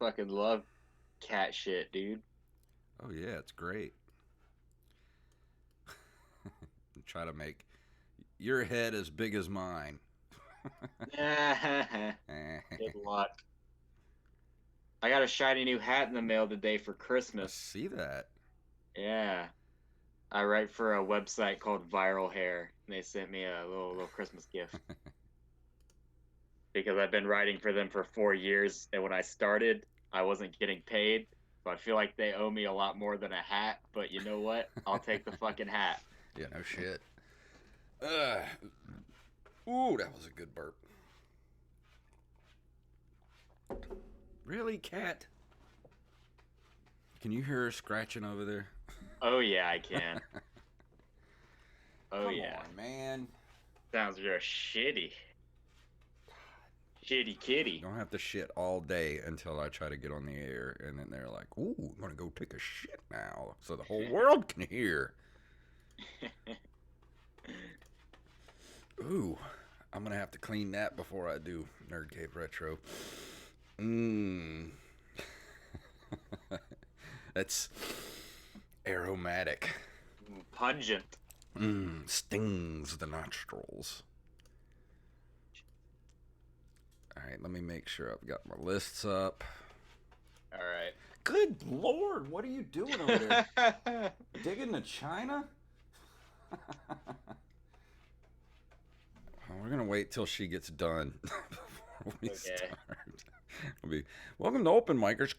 fucking love cat shit, dude. Oh yeah, it's great. Try to make your head as big as mine. Good luck. I got a shiny new hat in the mail today for I Christmas. see that. Yeah. I write for a website called Viral Hair, and they sent me a little Christmas gift because I've been writing for them for 4 years, and when I started, I wasn't getting paid. So I feel like they owe me a lot more than a hat, but you know what? I'll take the fucking hat. Yeah, no shit. Uh, ooh, that was a good burp. Really, cat? Can you hear her scratching over there? Oh yeah, I can. Oh Come yeah. on, man. Sounds just shitty. Shitty You kitty. don't have to shit all day until I try to get on the air, and then they're like, "Ooh, I'm gonna go take a shit now, so the whole world can hear." Ooh, I'm gonna have to clean that before I do Nerd Cave Retro. Mmm. That's aromatic. Pungent. Mmm. Stings the nostrils. Alright, let me make sure I've got my lists up. All right. Good lord, what are you doing over there? Digging the china? We're gonna wait till she gets done before we Okay. start. We'll be welcome to Open Micers.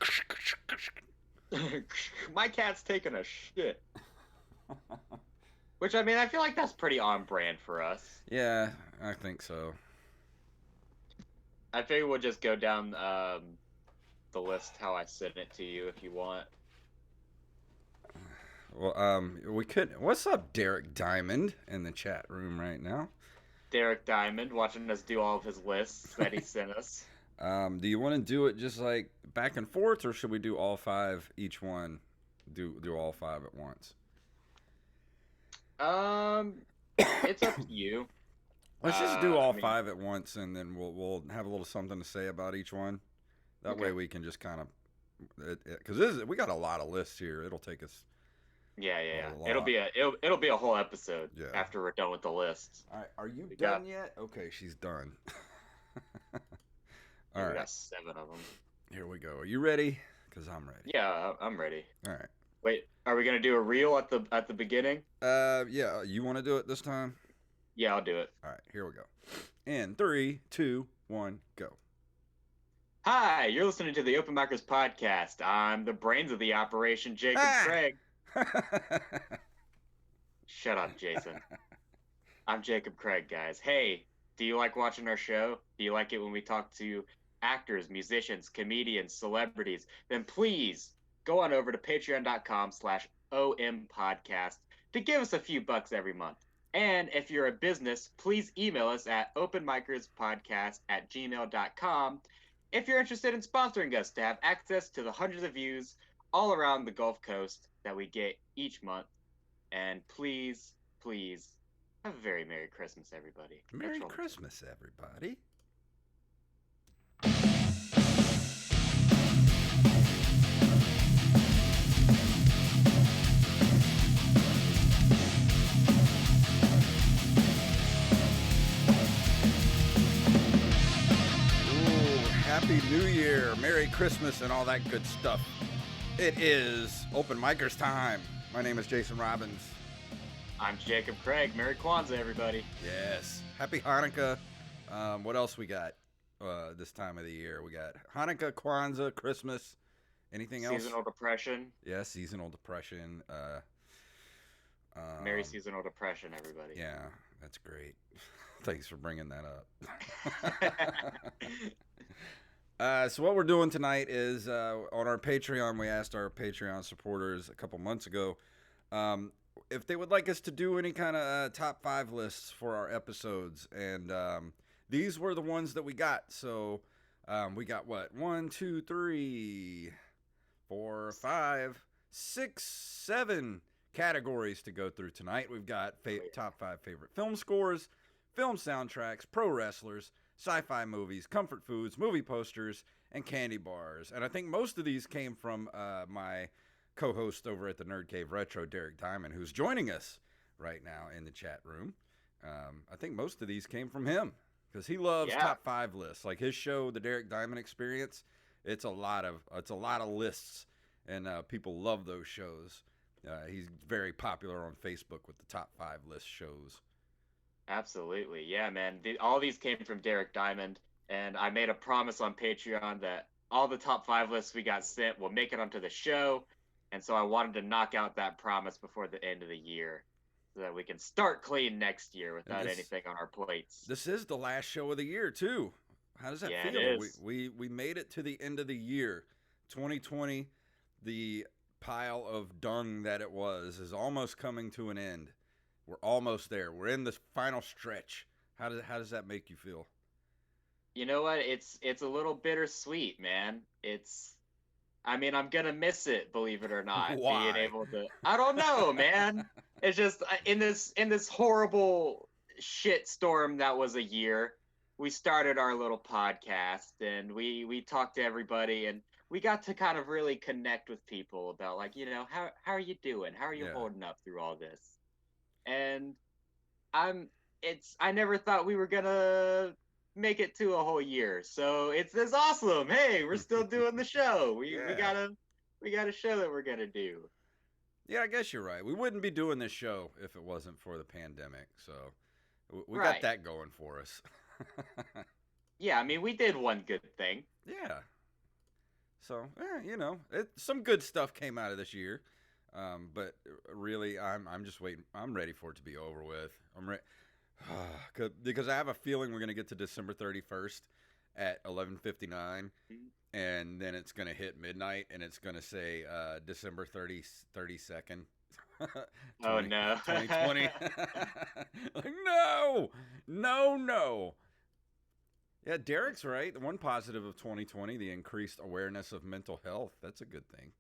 My cat's taking a shit. Which I mean, I feel like that's pretty on brand for us. Yeah, I think so. I figure we'll just go down the list how I sent it to you if you want. Well, we could. What's up, Derek Diamond, in the chat room right now? Derek Diamond watching us do all of his lists that he sent us. Do you want to do it just like back and forth, or should we do all five each one? Do all five at once? Um, it's up to you. Let's just do all I mean, five at once, and then we'll have a little something to say about each one. That way okay. we can just kind of because this is we got a lot of lists here. It'll take us Yeah, yeah, a yeah. It'll lot. be it'll be a whole episode Yeah. after we're done with the list. All right. Are you We done got yet? Okay, she's done. yeah, All we right. got seven of them. Here we go. Are you ready? Because I'm ready. Yeah, I'm ready. All right. Wait, are we gonna do a reel at the beginning? Yeah. You want to do it this time? Yeah, I'll do it. All right. Here we go. In three, two, one, go. Hi, you're listening to the Open Micers podcast. I'm the brains of the operation, Jacob Ah! Craig. Shut up, Jason. I'm Jacob Craig, guys. Hey, do you like watching our show? Do you like it when we talk to actors, musicians, comedians, celebrities? Then please go on over to patreon.com/OM podcast to give us a few bucks every month. And if you're a business, please email us at openmicerspodcast@gmail.com if you're interested in sponsoring us to have access to the hundreds of views all around the Gulf Coast that we get each month. And please, please have a very Merry Christmas, everybody. Let's Merry roll the tape. Christmas, everybody. Ooh, Happy New Year, Merry Christmas, and all that good stuff. It is Open Micers time. My name is Jason Robbins. I'm Jacob Craig. Merry Kwanzaa, everybody. Yes. Happy Hanukkah. What else we got this time of the year? We got Hanukkah, Kwanzaa, Christmas. Anything else? Seasonal depression. Yeah, seasonal depression. Merry seasonal depression, everybody. Yeah, that's great. Thanks for bringing that up. So what we're doing tonight is on our Patreon. We asked our Patreon supporters a couple months ago if they would like us to do any kind of top five lists for our episodes, and these were the ones that we got. So we got what? 1, 2, 3, 4, 5, 6, 7 categories to go through tonight. We've got top five favorite film scores, film soundtracks, pro wrestlers, sci-fi movies, comfort foods, movie posters, and candy bars. And I think most of these came from my co-host over at the Nerd Cave Retro, Derek Diamond, who's joining us right now in the chat room. I think most of these came from him because he loves Yeah, top 5 lists. Like his show, The Derek Diamond Experience, it's a lot of lists, and people love those shows. He's very popular on Facebook with the top 5 list shows. absolutely. Yeah, man. All these came from Derek Diamond, and I made a promise on Patreon that all the top 5 lists we got sent will make it onto the show. And so I wanted to knock out that promise before the end of the year so that we can start clean next year And without anything on our plates. this is the last show of the year too. How does that Yeah, it feel? is. We made it to the end of the year. 2020, the pile of dung that it was is almost coming to an end. We're almost there. We're in the final stretch. How does that make you feel? You know what? It's a little bittersweet, man. I mean, I'm gonna miss it, believe it or not, being Why? able to. I don't know, man. It's just in this horrible shit storm that was a year. We started our little podcast, and we talked to everybody, and we got to kind of really connect with people about, like, how are you doing? How are you Yeah. holding up through all this? And I'm I never thought we were gonna make it to a whole year. So it's awesome. Hey, we're still doing the show. We Yeah. got a show that we're gonna do. Yeah, I guess you're right. We wouldn't be doing this show if it wasn't for the pandemic. So we got Right. that going for us. Yeah, I mean, we did one good thing. Yeah. So, some good stuff came out of this year. But really, I'm just waiting. I'm ready for it to be over with. I'm ready because I have a feeling we're gonna get to December 31st at 11:59, and then it's gonna hit midnight, and it's gonna say December 32nd. Oh 20, no. 2020. Like, no, no, no. Yeah, Derek's right. The one positive of 2020, the increased awareness of mental health. That's a good thing.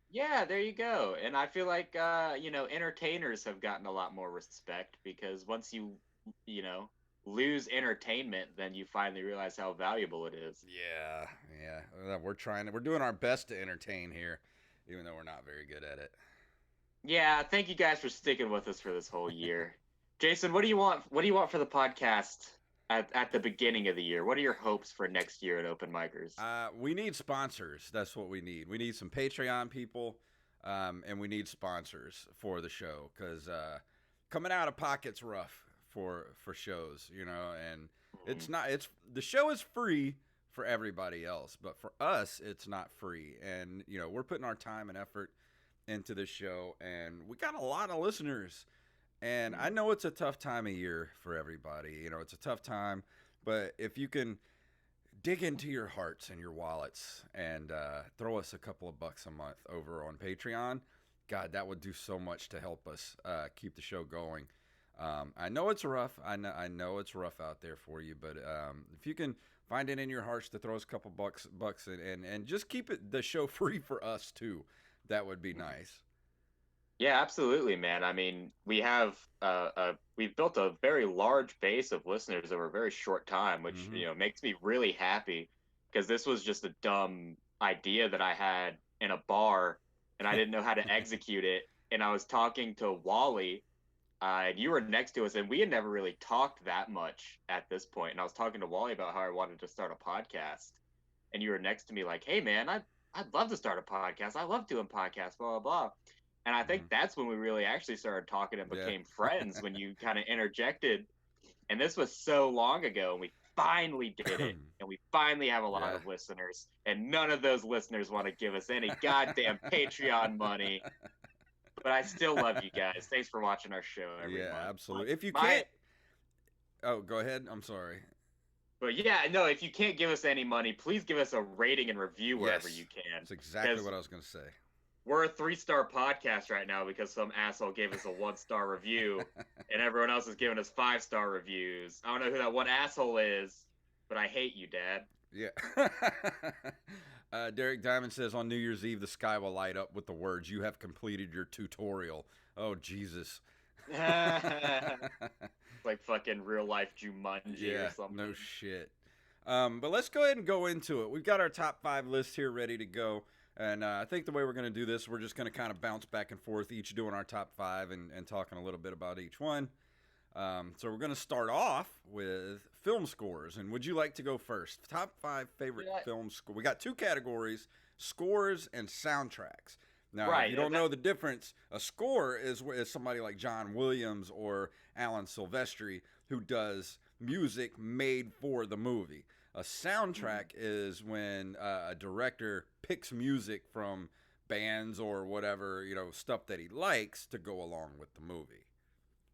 Yeah, there you go. And I feel like entertainers have gotten a lot more respect because once you know, lose entertainment, then you finally realize how valuable it is. Yeah, yeah. We're doing our best to entertain here, even though we're not very good at it. Yeah, thank you guys for sticking with us for this whole year. Jason, what do you want? What do you want for the podcast at the beginning of the year? What are your hopes for next year at Open Micers? We need sponsors. That's what we need. We need some Patreon people, and we need sponsors for the show because coming out of pocket's rough for shows, and Mhm. it's the show is free for everybody else, but for us it's not free, and we're putting our time and effort into this show, and we got a lot of listeners. And I know it's a tough time of year for everybody. It's a tough time, but if you can dig into your hearts and your wallets and throw us a couple of bucks a month over on Patreon, God, that would do so much to help us keep the show going. I know it's rough. I know it's rough out there for you, but if you can find it in your hearts to throw us a couple bucks and just keep the show free for us too, that would be nice. Yeah, absolutely, man. I mean, we've built a very large base of listeners over a very short time, which Hmm. makes me really happy because this was just a dumb idea that I had in a bar, and I didn't know how to execute it. And I was talking to Wally, and you were next to us, and we had never really talked that much at this point. And I was talking to Wally about how I wanted to start a podcast, and you were next to me like, "Hey, man, I'd love to start a podcast. I love doing podcasts, blah blah blah." And I think Hmm. that's when we really actually started talking and Yeah. became friends when you kind of interjected. And this was so long ago, and we finally did it. And we finally have a lot Yeah. of listeners. And none of those listeners want to give us any goddamn Patreon money. But I still love you guys. Thanks for watching our show every Yeah, month. But absolutely. If you my can't, oh, go ahead. I'm sorry. but yeah, no, if you can't give us any money, please give us a rating and review wherever Yes, you can. that's exactly Because what I was going to say. we're a 3-star podcast right now because some asshole gave us a 1-star review and everyone else is giving us 5-star reviews. I don't know who that one asshole is, but I hate you, Dad. Yeah. Derek Diamond says on New Year's Eve the sky will light up with the words "You have completed your tutorial." Oh Jesus. Like fucking real life Jumanji or Yeah. something. No shit. But let's go ahead and go into it. We've got our top five list here ready to go. And I think the way we're going to do this, we're just going to kind of bounce back and forth, each doing our top five and talking a little bit about each one. So we're going to start off with film scores. And would you like to go first? Top five favorite Yeah. film score. We got two categories: scores and soundtracks. Now, if Right. you don't know the difference, a score is somebody like John Williams or Alan Silvestri who does music made for the movie. A soundtrack is when a director picks music from bands or whatever, stuff that he likes to go along with the movie.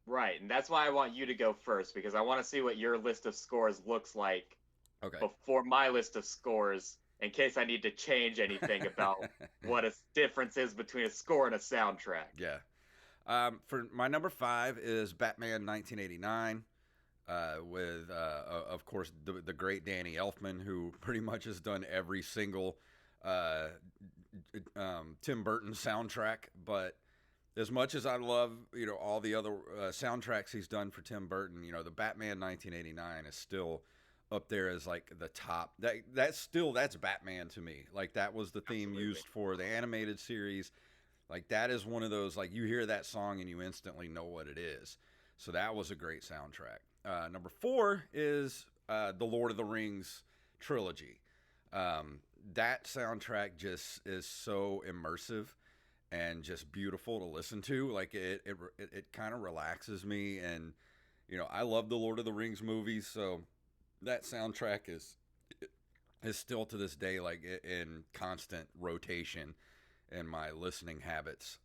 Right, and that's why I want you to go first because I want to see what your list of scores looks like Okay. before my list of scores in case I need to change anything about what a difference is between a score and a soundtrack. Yeah. For my number five is Batman 1989. With, of course, the great Danny Elfman, who pretty much has done every single uh, Tim Burton soundtrack. But as much as I love, all the other soundtracks he's done for Tim Burton, the Batman 1989 is still up there as like the top. That's Batman to me. Like that was the theme Absolutely. used for the animated series. Like that is one of those, like you hear that song and you instantly know what it is. So that was a great soundtrack. Number four is the Lord of the Rings trilogy. That soundtrack just is so immersive and just beautiful to listen to. Like it kind of relaxes me, and I love the Lord of the Rings movies, so that soundtrack is still to this day like in constant rotation in my listening habits.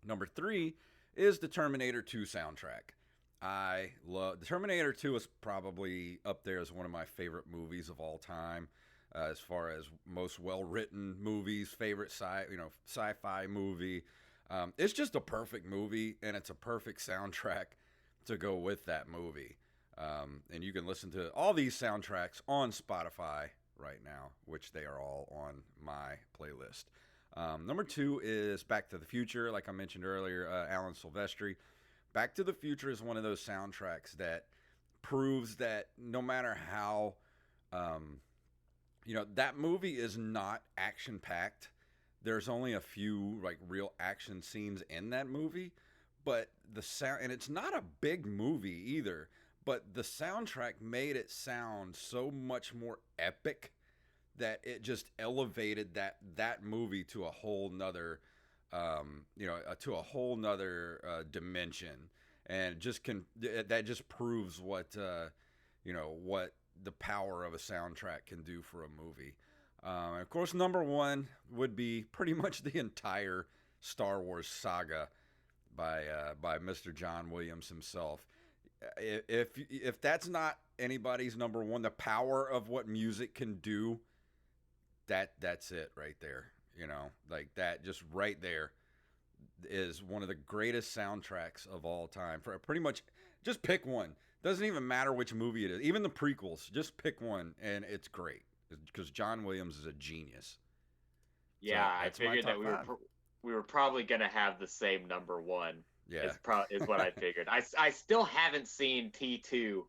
Number three is the Terminator 2 soundtrack. I love the Terminator 2 is probably up there as one of my favorite movies of all time, as far as most well written movies, favorite sci-fi movie. It's just a perfect movie, and it's a perfect soundtrack to go with that movie. And you can listen to all these soundtracks on Spotify right now, which they are all on my playlist. Number two is Back to the Future, like I mentioned earlier, Alan Silvestri. Back to the Future is one of those soundtracks that proves that no matter how, that movie is not action packed. There's only a few like real action scenes in that movie, but the sound, and it's not a big movie either, but the soundtrack made it sound so much more epic that it just elevated that movie to a whole nother dimension, and that just proves what the power of a soundtrack can do for a movie. Of course, number one would be pretty much the entire Star Wars saga by Mr. John Williams himself. If that's not anybody's number one, the power of what music can do, that's it right there. Like that, just right there is one of the greatest soundtracks of all time. For pretty much, just pick one. Doesn't even matter which movie it is. Even the prequels, just pick one, and it's great because John Williams is a genius. So Yeah, I that's my figured that top five. we were probably gonna have the same number one. Yeah. Is what I figured. I still haven't seen T2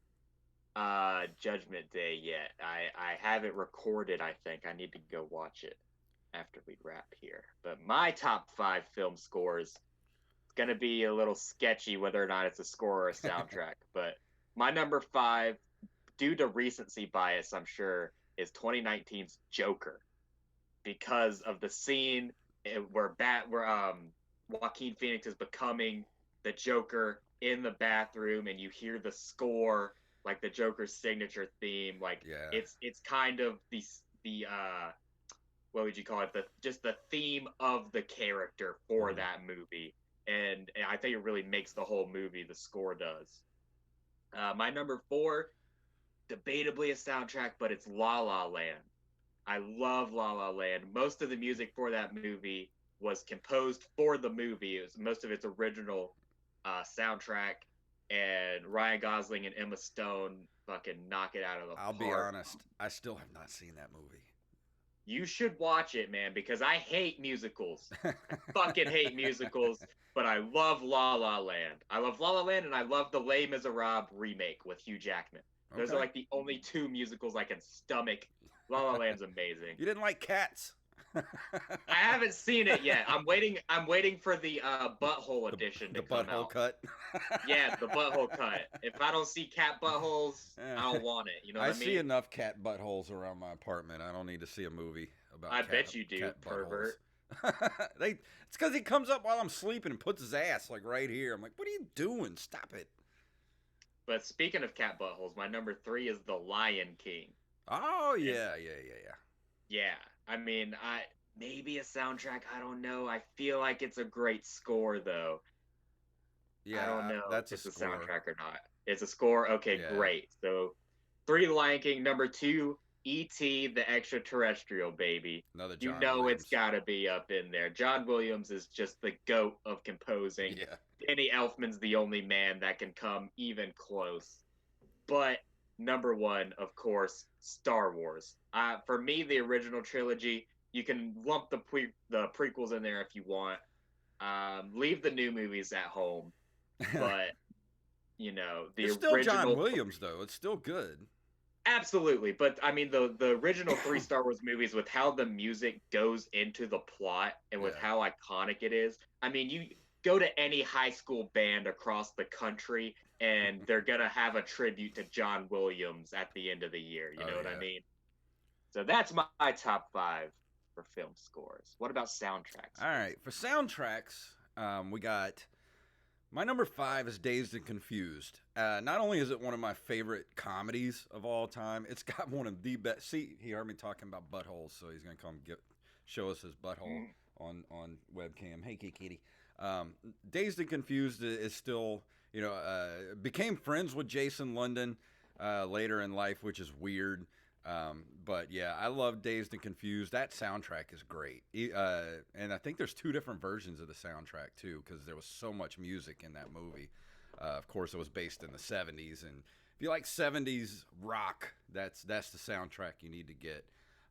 Judgment Day yet. I have it recorded, I think. I need to go watch it after we wrap here. But my top five film scores, it's gonna be a little sketchy whether or not it's a score or a soundtrack. But my number five, due to recency bias, I'm sure, is 2019's Joker. Because of the scene where Joaquin Phoenix is becoming the Joker in the bathroom, and you hear the score, like the Joker's signature theme. Like Yeah. it's kind of the what would you call it? The theme of the character for that movie, and I think it really makes the whole movie. The score does. My number four, debatably a soundtrack, but it's La La Land. I love La La Land. Most of the music for that movie was composed for the movie. It was most of its original soundtrack, and Ryan Gosling and Emma Stone fucking knock it out of the I'll park. be honest, I still have not seen that movie. You should watch it, man, because I hate musicals. I fucking hate musicals, but I love La La Land. I love La La Land, and I love the Les Miserables remake with Hugh Jackman. Those are Okay. like the only two musicals I can stomach. La La Land's amazing. You didn't like Cats. I haven't seen it yet. I'm waiting for the butthole the edition to the come butthole out. cut. Yeah, the butthole cut. If I don't see cat buttholes, I don't want it. You know what I I see mean? enough cat buttholes around my apartment. I don't need to see a movie about I bet you do, cat buttholes. pervert. They it's because he comes up while I'm sleeping and puts his ass like right here. I'm like, what are you doing? Stop it. But speaking of cat buttholes, my number three is The Lion King. Oh And yeah, yeah, yeah, yeah. yeah, I mean, I maybe a soundtrack. I don't know. I feel like it's a great score, though. I don't Yeah, know that's if a it's a score. soundtrack or not. It's a score. Okay, Yeah, great. So three, The Lion King. Number two, E.T. the Extraterrestrial Baby. another You John know it's Williams. got to be up in there. John Williams is just the goat of composing. Yeah. Danny Elfman's the only man that can come even close. But number one, of course, Star Wars. For me, the original trilogy. You can lump the prequels in there if you want. Leave the new movies at home, but the It's still John original Williams though. It's still good. absolutely. But I mean, the original three Star Wars movies, with how the music goes into the plot and with Yeah. how iconic it is. I mean, you go to any high school band across the country and they're gonna have a tribute to John Williams at the end of the year. You Oh know what I yeah. mean? So that's my top five for film scores. What about soundtracks, All right. Jason? For soundtracks, we got my number five is Dazed and Confused. Not only is it one of my favorite comedies of all time, it's got one of the best. See, he heard me talking about buttholes, so he's gonna come show us his butthole Mm. on webcam. Hey, kitty. Um, Dazed and Confused is still, became friends with Jason London later in life, which is weird. But yeah, I love Dazed and Confused. That soundtrack is great. And I think there's two different versions of the soundtrack too, because there was so much music in that movie. Of course, it was based in the '70s, and if you like '70s rock, that's the soundtrack you need to get.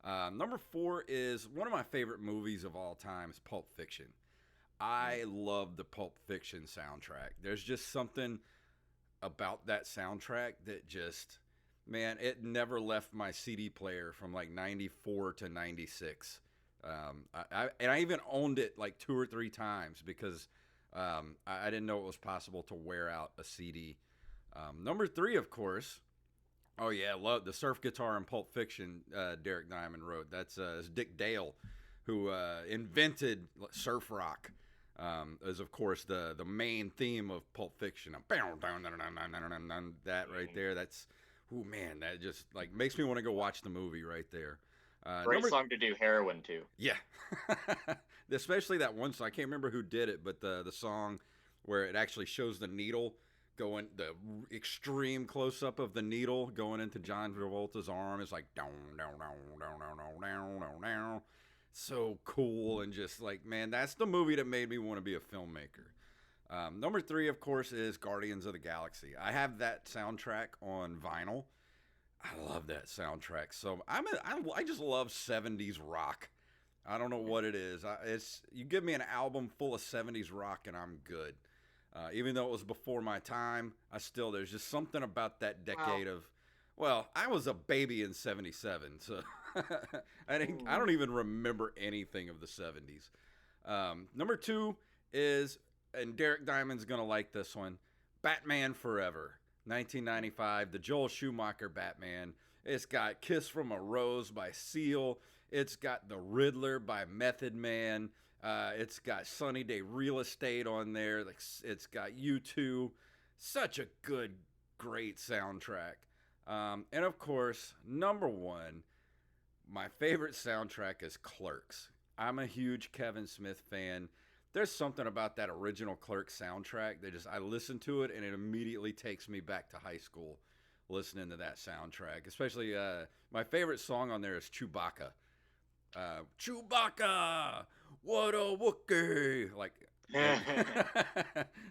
Number four is one of my favorite movies of all time is Pulp Fiction. I love the Pulp Fiction soundtrack. There's just something about that soundtrack that just, man, it never left my CD player from like '94 to '96. I even owned it like two or three times because I didn't know it was possible to wear out a CD. Number three, of course. Oh yeah, love the surf guitar in Pulp Fiction. Derek Diamond wrote. That's Dick Dale, who invented surf rock. Is of course the main theme of Pulp Fiction. That right there. That's, oh man, that just like makes me want to go watch the movie right there. Great Number song to do heroin to. Yeah, especially that one song. I can't remember who did it, but the song where it actually shows the needle going, the extreme close up of the needle going into John Travolta's arm is like down down down down down down down down. So cool, and just like, man, that's the movie that made me want to be a filmmaker. Number three, of course, is Guardians of the Galaxy. I have that soundtrack on vinyl. I love that soundtrack. So I just love '70s rock. I don't know what it is. It's, you give me an album full of '70s rock and I'm good. Even though it was before my time, there's just something about that Well, decade of. Well, I was a baby in '77, so I mm, don't even remember anything of the '70s. Number two is, and Derek Diamond's gonna like this one, Batman Forever, 1995, the Joel Schumacher Batman. It's got Kiss from a Rose by Seal. It's got The Riddler by Method Man. It's got Sunny Day Real Estate on there. Like, it's got U2. Such a good, great soundtrack. And of course, number one, my favorite soundtrack is Clerks. I'm a huge Kevin Smith fan. There's something about that original Clerks soundtrack that just, I listen to it and it immediately takes me back to high school listening to that soundtrack. Especially my favorite song on there is Chewbacca. Chewbacca, what a Wookiee! Like,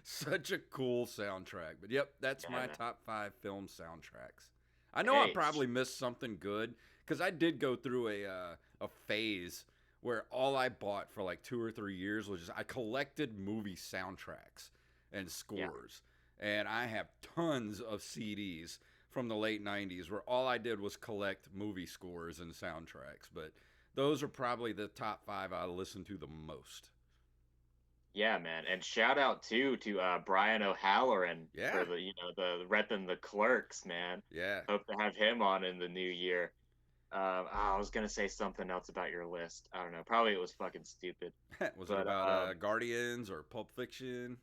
such a cool soundtrack. But yep, that's my man. top five film soundtracks. I know I Hey, probably missed something good because I did go through a phase where all I bought for like 2 or 3 years was just, I collected movie soundtracks and yeah. scores, and I have tons of CDs. from the late 90s where all I did was collect movie scores and soundtracks. But those are probably the top 5 I listen to the most. Yeah, man. And shout out too to Brian O'Halloran for Yeah. the the repping the Clerks, man. Yeah. Hope to have him on in the new year. I was gonna say something else about your list. I don't know. Probably it was fucking stupid. Was it But about Guardians or Pulp Fiction?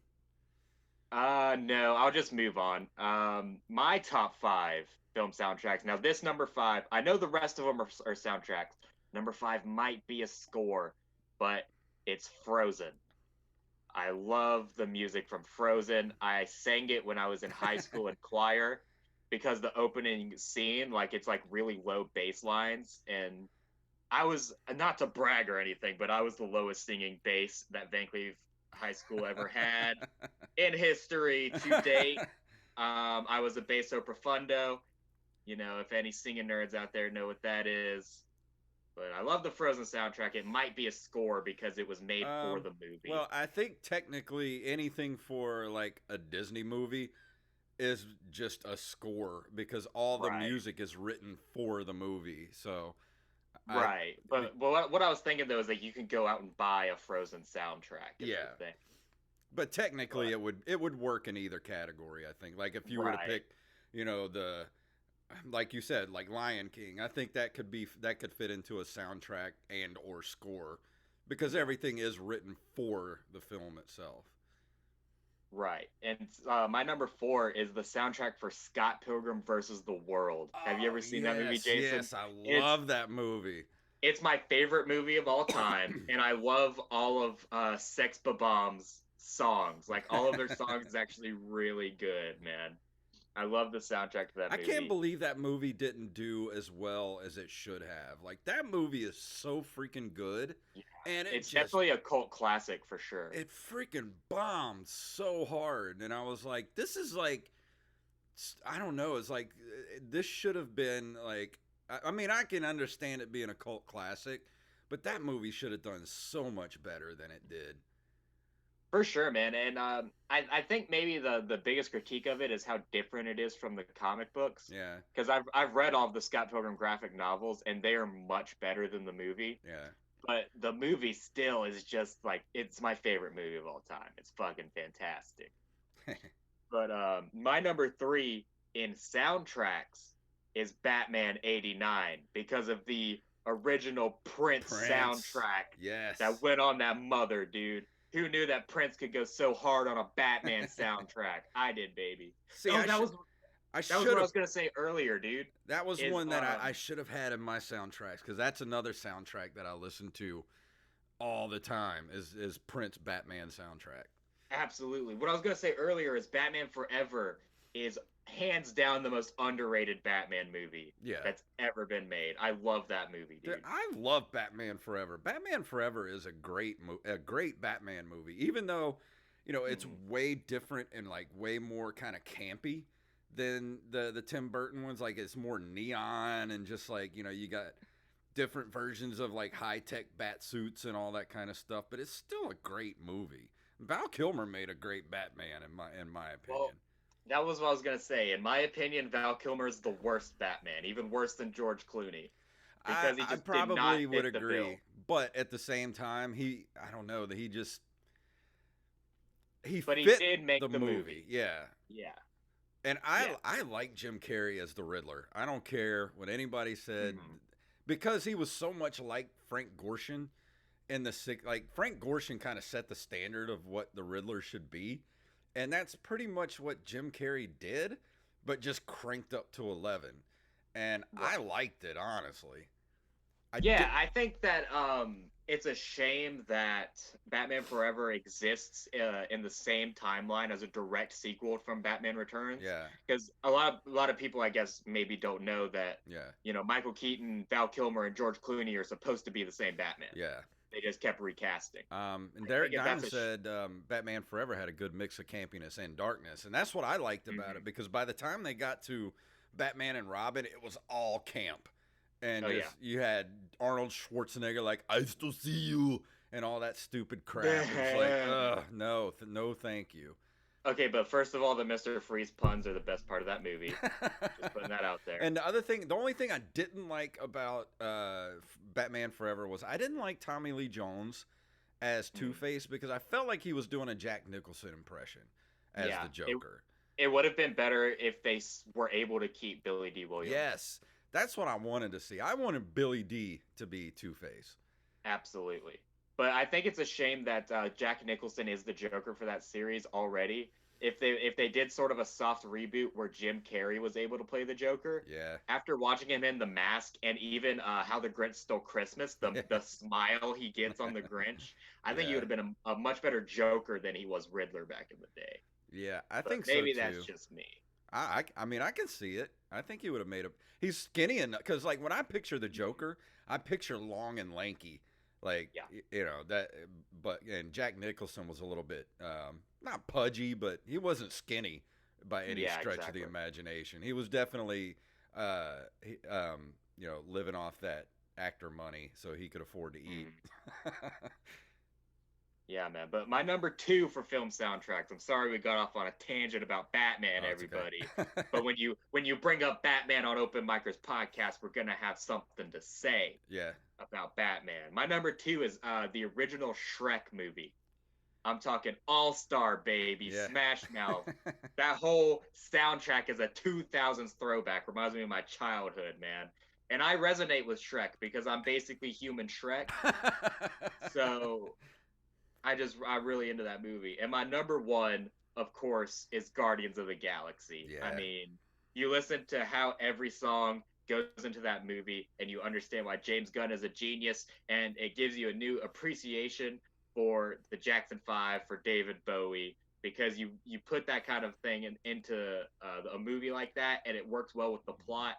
no, I'll just move on. My top 5 film soundtracks. Now this number 5, I know the rest of them are soundtracks. Number 5 might be a score, but it's Frozen. I love the music from Frozen. I sang it when I was in high school in choir because the opening scene, like it's like really low bass lines, and I was not to brag or anything, but I was the lowest singing bass that Van Cleve High School ever had in history to date. I was a basso profundo. You know, if any singing nerds out there know what that is. But I love the Frozen soundtrack. It might be a score because it was made for um, the movie. well, I think technically anything for like a Disney movie is just a score because all the Right. music is written for the movie. So I, Right. But what I was thinking though is that you can go out and buy a Frozen soundtrack is the yeah, thing. but technically But it would work in either category. I think like if you were to right. pick, the like you said, like Lion King, I think that could fit into a soundtrack and or score because Yeah. everything is written for the film itself. Right. And my number 4 is the soundtrack for Scott Pilgrim versus the World. Have you Oh ever seen that movie, yes, Jason? yes, I It's love that movie. it's my favorite movie of all time, and I love all of Sex Bomb's songs. Like all of their songs is actually really good, man. I love the soundtrack to that I can't movie. believe that movie didn't do as well as it should have. Like that movie is so freaking good, Yeah. and It's definitely a cult classic for sure. it freaking bombed so hard, and I was like, this is like, I don't know, it's like this should have been like. I mean, I can understand it being a cult classic, but that movie should have done so much better than it did. For sure, man. And I think maybe the biggest critique of it is how different it is from the comic books. Yeah, Because I've read all of the Scott Pilgrim graphic novels, and they are much better than the movie. yeah. But the movie still is just like it's my favorite movie of all time. It's fucking fantastic. But my number 3 in soundtracks is Batman '89 because of the original Prince Prince, soundtrack that yes. went on that mother, dude. Who knew that Prince could go so hard on a Batman soundtrack? I did, baby. See, Oh, that was I that was should what I have. was gonna say earlier, dude. That was Is one that I should have had in my soundtracks because that's another soundtrack that I listen to all the time is Prince Batman soundtrack. absolutely what I was gonna say earlier is Batman Forever is hands down the most underrated Batman movie Yeah, that's ever been made. I love that movie, dude, dude. I love Batman Forever. Batman Forever is a great Batman movie, even though it's Mhm. way different and like way more kind of campy than the Tim Burton ones. Like it's more neon and just like you got different versions of like high tech bat suits and all that kind of stuff. But it's still a great movie. Val Kilmer made a great Batman in my opinion. Well, that was what I was gonna say. In my opinion, Val Kilmer is the worst Batman, even worse than George Clooney, because he I just did not probably would fit the agree, bill. but at the same time, I don't know that he But he fit did the make the movie, movie. yeah. Yeah, And yeah. I like Jim Carrey as the Riddler. I don't care what anybody said Mhm. because he was so much like Frank Gorshin in the sick. Like Frank Gorshin kind of set the standard of what the Riddler should be, and that's pretty much what Jim Carrey did, but just cranked up to 11. And I Right. liked it honestly. I Yeah, did. I think that it's a shame that Batman Forever exists in the same timeline as a direct sequel from Batman Returns, Yeah, because a lot of people, I guess, maybe don't know that yeah, Michael Keaton, Val Kilmer, and George Clooney are supposed to be the same Batman. yeah. They just kept recasting. And I think Derek if that's Diamond a said Batman Forever had a good mix of campiness and darkness, and that's what I liked about it Mhm. because by the time they got to Batman and Robin, it was all camp, and Oh yeah. just you had Arnold Schwarzenegger like "I still see you" and all that stupid crap. It was like, no, no, thank you. Okay, but first of all, the Mr. Freeze puns are the best part of that movie. Just putting that out there. And the only thing I didn't like about Batman Forever was I didn't like Tommy Lee Jones as Two Mm. Face because I felt like he was doing a Jack Nicholson impression as Yeah, the Joker. it would have been better if they were able to keep Billy D. Williams. Yes, that's what I wanted to see. I wanted Billy D to be Two Face. Absolutely. But I think it's a shame that Jack Nicholson is the Joker for that series already. If they did sort of a soft reboot where Jim Carrey was able to play the Joker, Yeah. after watching him in The Mask and even How the Grinch Stole Christmas, the smile he gets on the Grinch, I think he Yeah. would have been a much better Joker than he was Riddler back in the day. Yeah, I But think so maybe that's too. just me. I mean I can see it. I think he would have made a. He's skinny enough because like when I picture the Joker, I picture long and lanky, like Yeah. you know that. But and Jack Nicholson was a little bit not pudgy, but he wasn't skinny by any Yeah, stretch of the exactly. imagination. He was definitely you know living off that actor money, so he could afford to eat. Mm. Yeah, man. But my number two for film soundtracks. I'm sorry we got off on a tangent about Batman, Oh, it's okay. everybody. But when you bring up Batman on Open Micers podcast, we're gonna have something to say Yeah, about Batman. My number two is the original Shrek movie. I'm talking All Star Baby, yeah. Smash Mouth. That whole soundtrack is a 2000s throwback. Reminds me of my childhood, man. And I resonate with Shrek because I'm basically human Shrek. So I'm really into that movie. And my number one, of course, is Guardians of the Galaxy. I Yeah. mean, you listen to how every song goes into that movie and you understand why James Gunn is a genius, and it gives you a new appreciation for the Jackson 5, for David Bowie, because you put that kind of thing into a movie like that and it works well with the plot.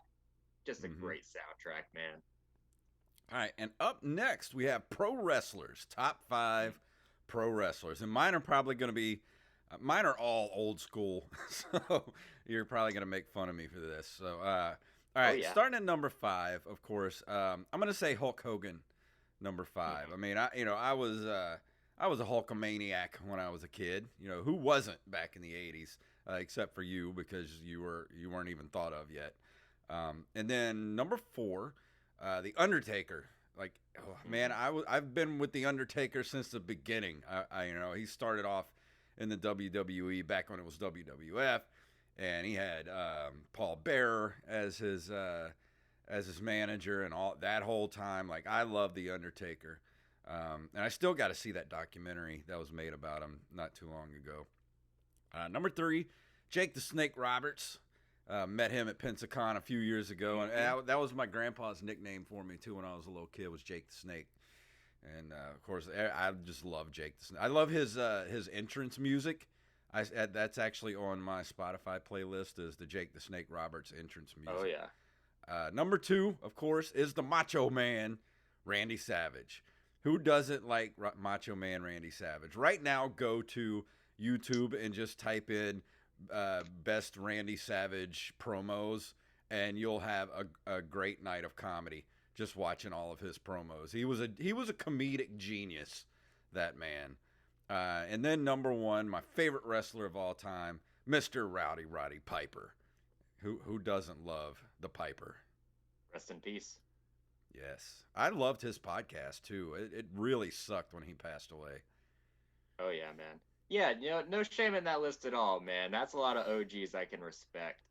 Just a Hmm. great soundtrack, man. All right, and up next we have pro wrestlers, top five pro wrestlers, and mine are probably going to be, mine are all old school, so you're probably going to make fun of me for this. So, all Oh right, yeah. starting at number five, of course, I'm going to say Hulk Hogan, number five. I Mhm. mean, I was a Hulkamaniac when I was a kid. You know, who wasn't back in the '80s, except for you because you weren't even thought of yet. And then number four, the Undertaker. Like, oh, man, Mhm. I've been with the Undertaker since the beginning. You know he started off in the WWE back when it was WWF, and he had Paul Bearer as his manager and all that whole time. Like, I love the Undertaker, and I still got to see that documentary that was made about him not too long ago. Number three, Jake the Snake Roberts. Met him at Pensacon a few years ago, and Mhm. that was my grandpa's nickname for me too when I was a little kid. Was Jake the Snake, and of course I just love Jake the Snake. I love his entrance music. That's actually on my Spotify playlist is the Jake the Snake Roberts entrance Oh music. yeah. Number two, of course, is the Macho Man, Randy Savage. Who doesn't like Macho Man Randy Savage? Right now, go to YouTube and just type in best Randy Savage promos, and you'll have a great night of comedy just watching all of his promos. He was a comedic genius, that man. And then number one, my favorite wrestler of all time, Mr. Rowdy Roddy Piper. Who doesn't love the Piper? Rest in peace. Yes. I loved his podcast too. It really sucked when he passed away. Oh yeah, man. Yeah, no shame in that list at all, man. That's a lot of OGs I can respect.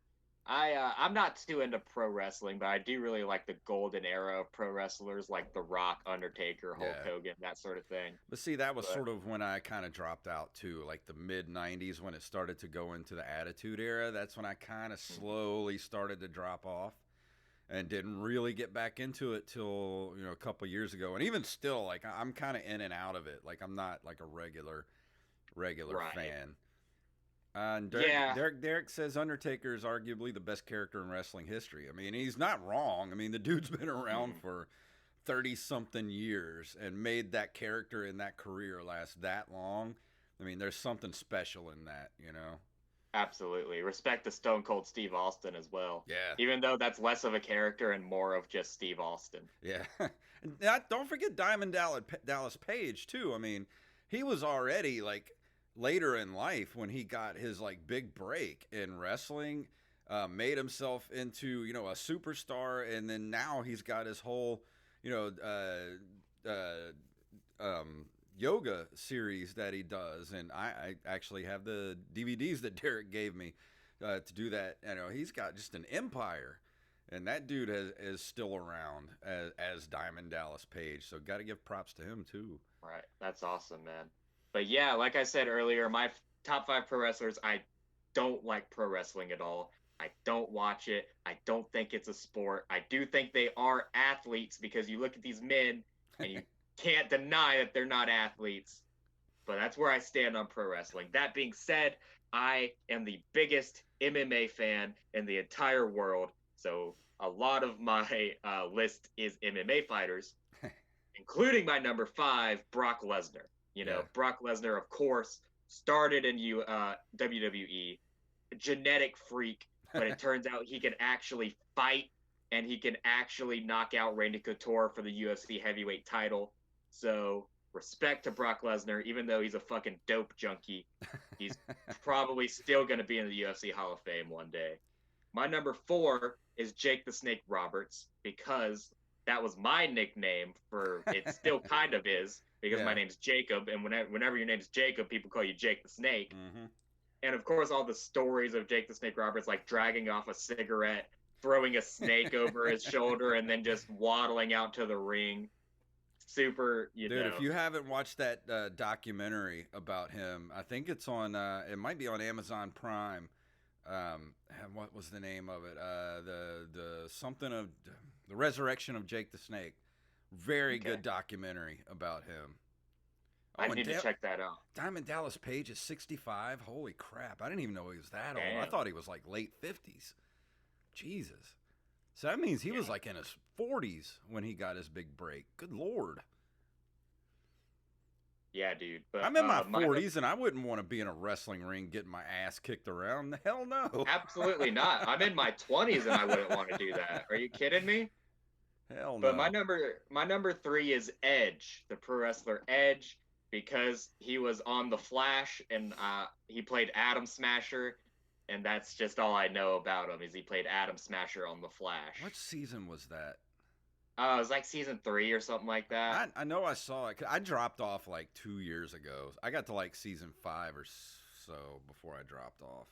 I'm not too into pro wrestling, but I do really like the golden era of pro wrestlers like The Rock, Undertaker, Hulk Yeah. Hogan, that sort of thing. But see, that was But sort of when I kind of dropped out too, like the mid 90s when it started to go into the Attitude Era. That's when I kind of mhm. slowly started to drop off and didn't really get back into it till, you know, a couple years ago. And even still, like I'm kind of in and out of it. Like I'm not like a regular Right. fan. And Yeah. Derek says Undertaker is arguably the best character in wrestling history. I mean, he's not wrong. I mean, the dude's been around Mhm. for 30 something years and made that character in that career last that long. I mean, there's something special in that, you know? Absolutely. Respect to Stone Cold Steve Austin as well. Yeah, Even though that's less of a character and more of just Steve Austin. yeah. Don't forget Diamond Dallas Page, too. I mean, he was already like later in life when he got his like big break in wrestling, made himself into a superstar, and then now he's got his whole you know yoga series that he does, and I actually have the DVDs that Derek gave me to do that. He's got just an empire, and that dude is still around as Diamond Dallas Page. So got to give props to him too. Right. That's awesome, man. But yeah, like I said earlier, my top five pro wrestlers, I don't like pro wrestling at all. I don't watch it. I don't think it's a sport. I do think they are athletes because you look at these men and you can't deny that they're not athletes. But that's where I stand on pro wrestling. That being said, I am the biggest MMA fan in the entire world. So a lot of my list is MMA fighters, including my number five, Brock Lesnar. Yeah. Brock Lesnar, of course, started in WWE, genetic freak, but it turns out he can actually fight and he can actually knock out Randy Couture for the UFC heavyweight title. So respect to Brock Lesnar, even though he's a fucking dope junkie. He's probably still going to be in the UFC Hall of Fame one day. My number four is Jake the Snake Roberts because that was my nickname for it still kind of is because Yeah. my name's Jacob, and whenever your name's Jacob, people call you Jake the Snake. Mm-hmm. And of course, all the stories of Jake the Snake Roberts, like dragging off a cigarette, throwing a snake over his shoulder, and then just waddling out to the ring. Super, Dude, if you haven't watched that documentary about him, I think it's on. It might be on Amazon Prime. And what was the name of it? The something of the Resurrection of Jake the Snake. Very Okay. good documentary about him. I and need to check that out. Diamond Dallas Page is 65. Holy crap! I didn't even know he was that old. I Damn. thought he was like late 50s. Jesus. So that means he was like in his 40s when he got his big break. Good lord. Yeah, dude. But I'm in my 40s and I wouldn't want to be in a wrestling ring getting my ass kicked around. Hell no. Absolutely not. I'm in my 20s and I wouldn't want to do that. Are you kidding me? Hell no. But my number three is Edge, the pro wrestler Edge, because he was on The Flash and he played Atom Smasher, and that's just all I know about him is he played Atom Smasher on The Flash. What season was that? It was like season 3 or something like that. I know I saw it. I dropped off like 2 years ago. I got to like season 5 or so before I dropped off.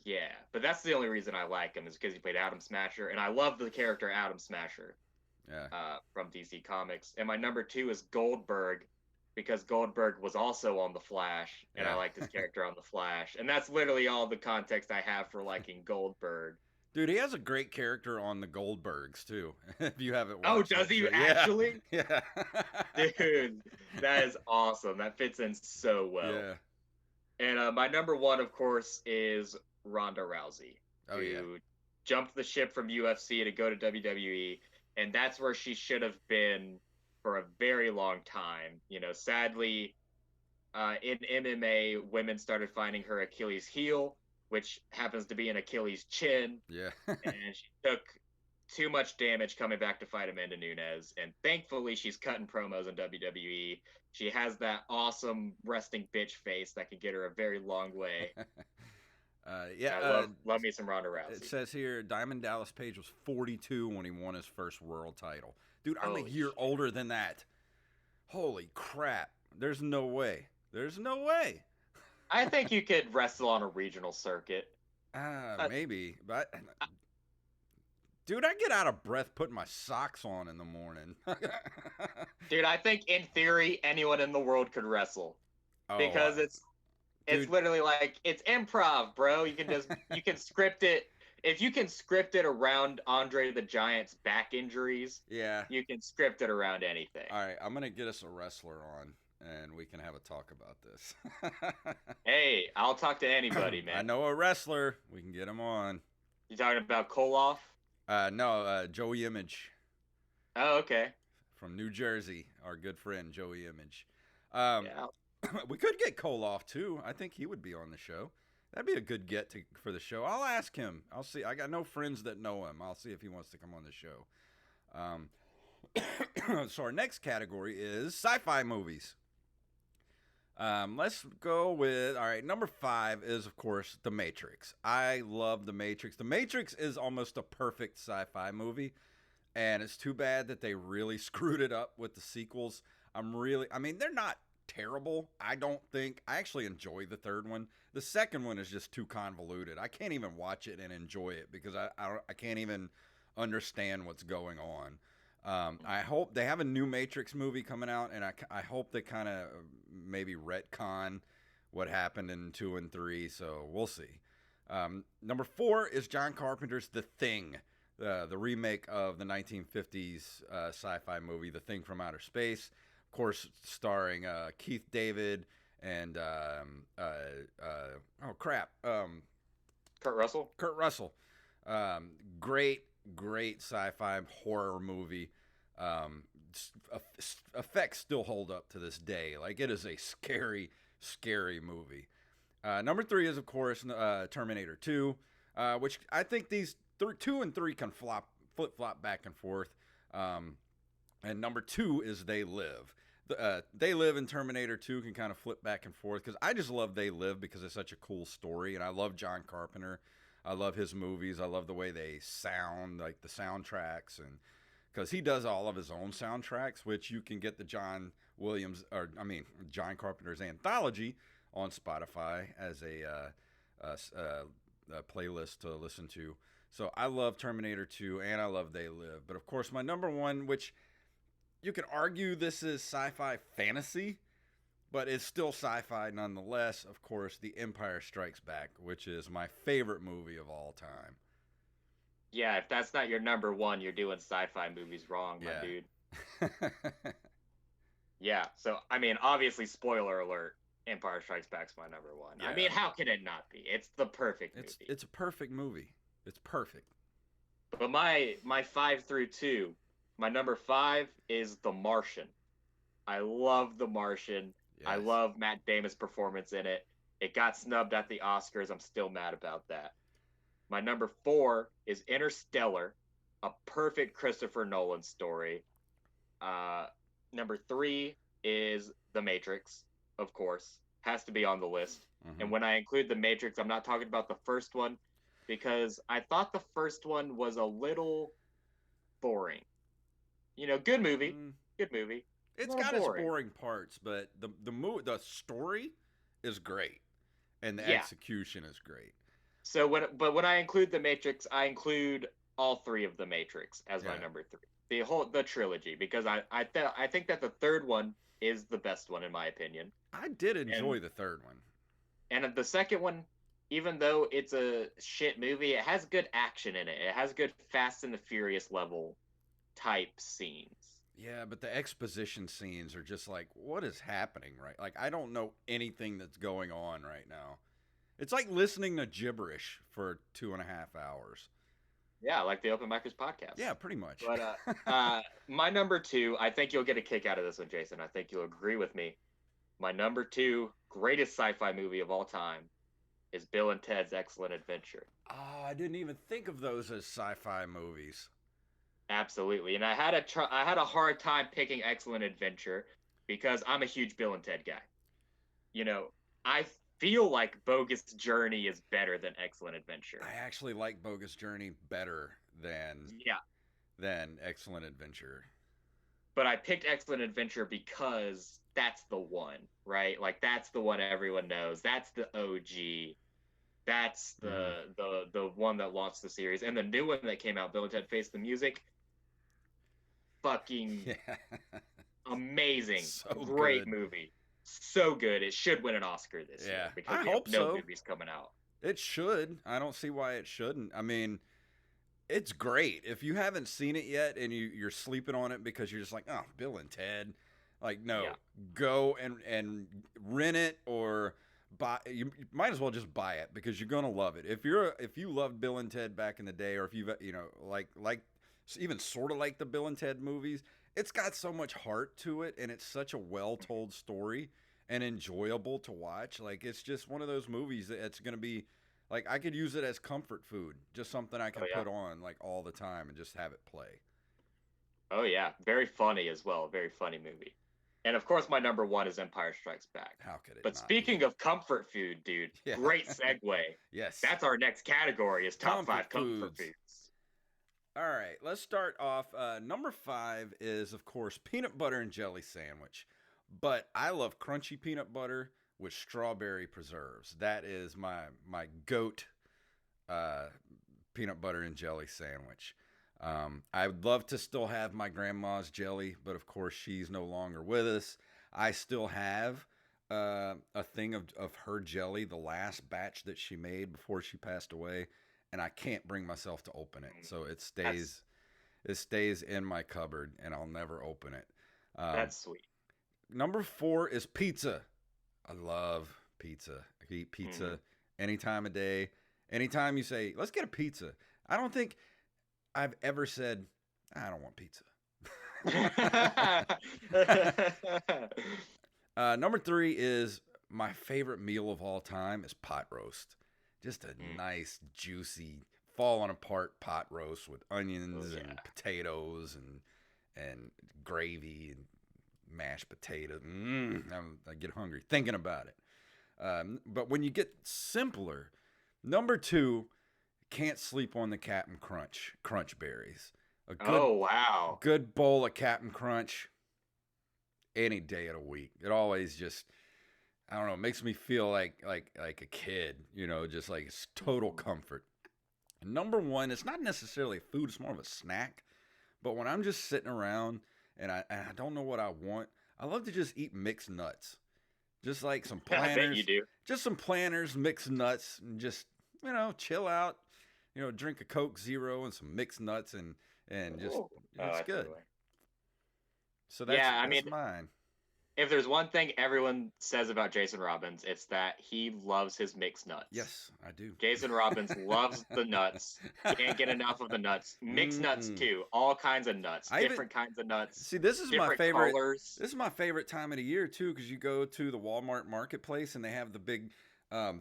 Yeah, but that's the only reason I like him is because he played Atom Smasher, and I love the character Atom Smasher. Yeah. From DC Comics. And my number two is Goldberg, because Goldberg was also on The Flash, and I liked his character on The Flash. And that's literally all the context I have for liking Goldberg. Dude, he has a great character on the Goldbergs, too, if you haven't watched Oh, does he show. actually? Yeah. Dude, that is awesome. That fits in so well. Yeah. And my number one, of course, is Ronda Rousey, who jumped the ship from UFC to go to WWE. And that's where she should have been for a very long time. Sadly, in MMA, women started finding her Achilles heel, which happens to be an Achilles chin. Yeah. And she took too much damage coming back to fight Amanda Nunes. And thankfully, she's cutting promos in WWE. She has that awesome resting bitch face that can get her a very long way. Love me some Ronda Rousey. It says here Diamond Dallas Page was 42 when he won his first world title. Dude, I'm a year older than that. Holy crap. There's no way. There's no way. I think you could wrestle on a regional circuit. Maybe. But, dude, I get out of breath putting my socks on in the morning. Dude, I think in theory, anyone in the world could wrestle. Because it's literally like, it's improv, bro. You can script it. If you can script it around Andre the Giant's back injuries, you can script it around anything. All right, I'm going to get us a wrestler on, and we can have a talk about this. Hey, I'll talk to anybody, man. I know a wrestler. We can get him on. You talking about Koloff? No, Joey Image. Oh, okay. From New Jersey, our good friend, Joey Image. Yeah. We could get Koloff, too. I think he would be on the show. That'd be a good for the show. I'll ask him. I'll see. I got no friends that know him. I'll see if he wants to come on the show. So our next category is sci-fi movies. Let's go with all right. Number five is of course The Matrix. I love The Matrix. The Matrix is almost a perfect sci-fi movie, and it's too bad that they really screwed it up with the sequels. I mean, they're not terrible. I don't think. I actually enjoy the third one. The second one is just too convoluted. I can't even watch it and enjoy it because I can't even understand what's going on. I hope they have a new Matrix movie coming out, and I hope they kind of maybe retcon what happened in two and three. So we'll see. Number four is John Carpenter's The Thing, the remake of the 1950s sci-fi movie, The Thing from Outer Space. Of course, starring Keith David and oh crap, Kurt Russell. Kurt Russell. Great, great sci-fi horror movie. Um, Effects still hold up to this day. Like it is a scary, scary movie. Number three is of course Terminator 2, which I think these two and three can flip flop back and forth. And number two is They Live. They Live and Terminator 2 can kind of flip back and forth because I just love They Live because it's such a cool story, and I love John Carpenter. I love his movies. I love the way they sound, like the soundtracks, and because he does all of his own soundtracks, which you can get the John Carpenter's anthology on Spotify as a playlist to listen to. So I love Terminator 2 and I love They Live. But of course, my number one, which you could argue this is sci-fi fantasy, but it's still sci-fi nonetheless. Of course, The Empire Strikes Back, which is my favorite movie of all time. Yeah, if that's not your number one, you're doing sci-fi movies wrong, my dude. Yeah. Yeah, so I mean, obviously, spoiler alert: Empire Strikes Back's my number one. I mean, Yeah. how can it not be? It's the perfect movie. It's a perfect movie. It's perfect. But my five through two, my number five is The Martian. I love The Martian. I Yes. love Matt Damon's performance in it. It got snubbed at the Oscars. I'm still mad about that. My number four is Interstellar, a perfect Christopher Nolan story. Uh, Number three is The Matrix, of course, has to be on the list. Mm-hmm. And when I include The Matrix, I'm not talking about the first one because I thought the first one was a little boring. Good movie, Mm, good movie. A it's little got its boring. boring parts, but the story is great, and the Yeah. execution is great. So when I include The Matrix, I include all three of The Matrix as my Yeah, number three. The trilogy because I think that the third one is the best one in my opinion. I did And enjoy the third one. and the second one, even though it's a shit movie, it has good action in it. It has good Fast and the Furious level type scenes. Yeah, but the exposition scenes are just like, what is happening, right? Like, I don't know anything that's going on right now. It's like listening to gibberish for 2.5 hours. Yeah, like the Open Micers podcast. Yeah, pretty much. But my number two, I think you'll get a kick out of this one, Jason. I think you'll agree with me. My number two greatest sci-fi movie of all time is Bill and Ted's Excellent Adventure. Oh, I didn't even think of those as sci-fi movies. Absolutely, and I had a hard time picking Excellent Adventure because I'm a huge Bill and Ted guy. You know, I feel like Bogus Journey is better than Excellent Adventure. I actually like Bogus Journey better Yeah, than Excellent Adventure. but I picked Excellent Adventure because that's the one, right? Like that's the one everyone knows. That's the OG. That's the one that launched the series, and the new one that came out, Bill and Ted Face the Music. Fucking Yeah. amazing, So great good. movie, so good. It should win an Oscar this year Yeah, because I we have hope no so. movies coming out. It should. I don't see why it shouldn't. I mean, it's great. If you haven't seen it yet and you're sleeping on it because you're just like, oh, Bill and Ted, like no, Yeah. go and rent it or buy. You might as well just buy it because you're gonna love it. If you loved Bill and Ted back in the day, or if you've like even sort of like the Bill and Ted movies, it's got so much heart to it and it's such a well told story and enjoyable to watch. Like it's just one of those movies that it's gonna be like I could use it as comfort food, just something I can Oh yeah. put on like all the time and just have it play. Oh yeah. Very funny as well. Very funny movie. And of course, my number one is Empire Strikes Back. How could it But not be? speaking of comfort food, dude, Yeah. great segue. Yes. That's our next category is top Comfort five comfort foods. foods. All right, let's start off. Number five is, of course, peanut butter and jelly sandwich. But I love crunchy peanut butter with strawberry preserves. That is my goat uh, peanut butter and jelly sandwich. I would love to still have my grandma's jelly, but of course she's no longer with us. I still have a thing of her jelly, the last batch that she made before she passed away, and I can't bring myself to open it. So That's it stays in my cupboard, and I'll never open it. that's sweet. Number four is pizza. I love pizza. I can eat Mm-hmm. pizza any time of day. Anytime you say, let's get a pizza, I don't think I've ever said, I don't want pizza. Number three is my favorite meal of all time is pot roast. Just a Mm. nice, juicy, falling apart pot roast with Oh onions yeah. and potatoes and gravy and mashed potatoes. I get hungry thinking about it. But when you get simpler, number two, can't sleep on the Captain Crunch berries. A Oh wow. good bowl of Captain Crunch any day of the week. It always just I don't know, makes me feel like a kid, just like it's total comfort. And number one, it's not necessarily food, it's more of a snack. But when I'm just sitting around and I don't know what I want, I love to just eat mixed nuts. Just like some I bet you planters, do. just some planters, mixed nuts, and just, chill out, drink a Coke Zero and some mixed nuts and just Oh, it's good. absolutely. So that's Yeah, I that's mean, mine. if there's one thing everyone says about Jason Robbins, it's that he loves his mixed nuts. Yes, I do. Jason Robbins loves the nuts. Can't get enough of the nuts. Mixed nuts Mm-mm. too. All kinds of nuts. I even Different kinds of nuts. see this is my Different favorite. colors. This is my favorite time of the year too, because you go to the Walmart marketplace and they have the big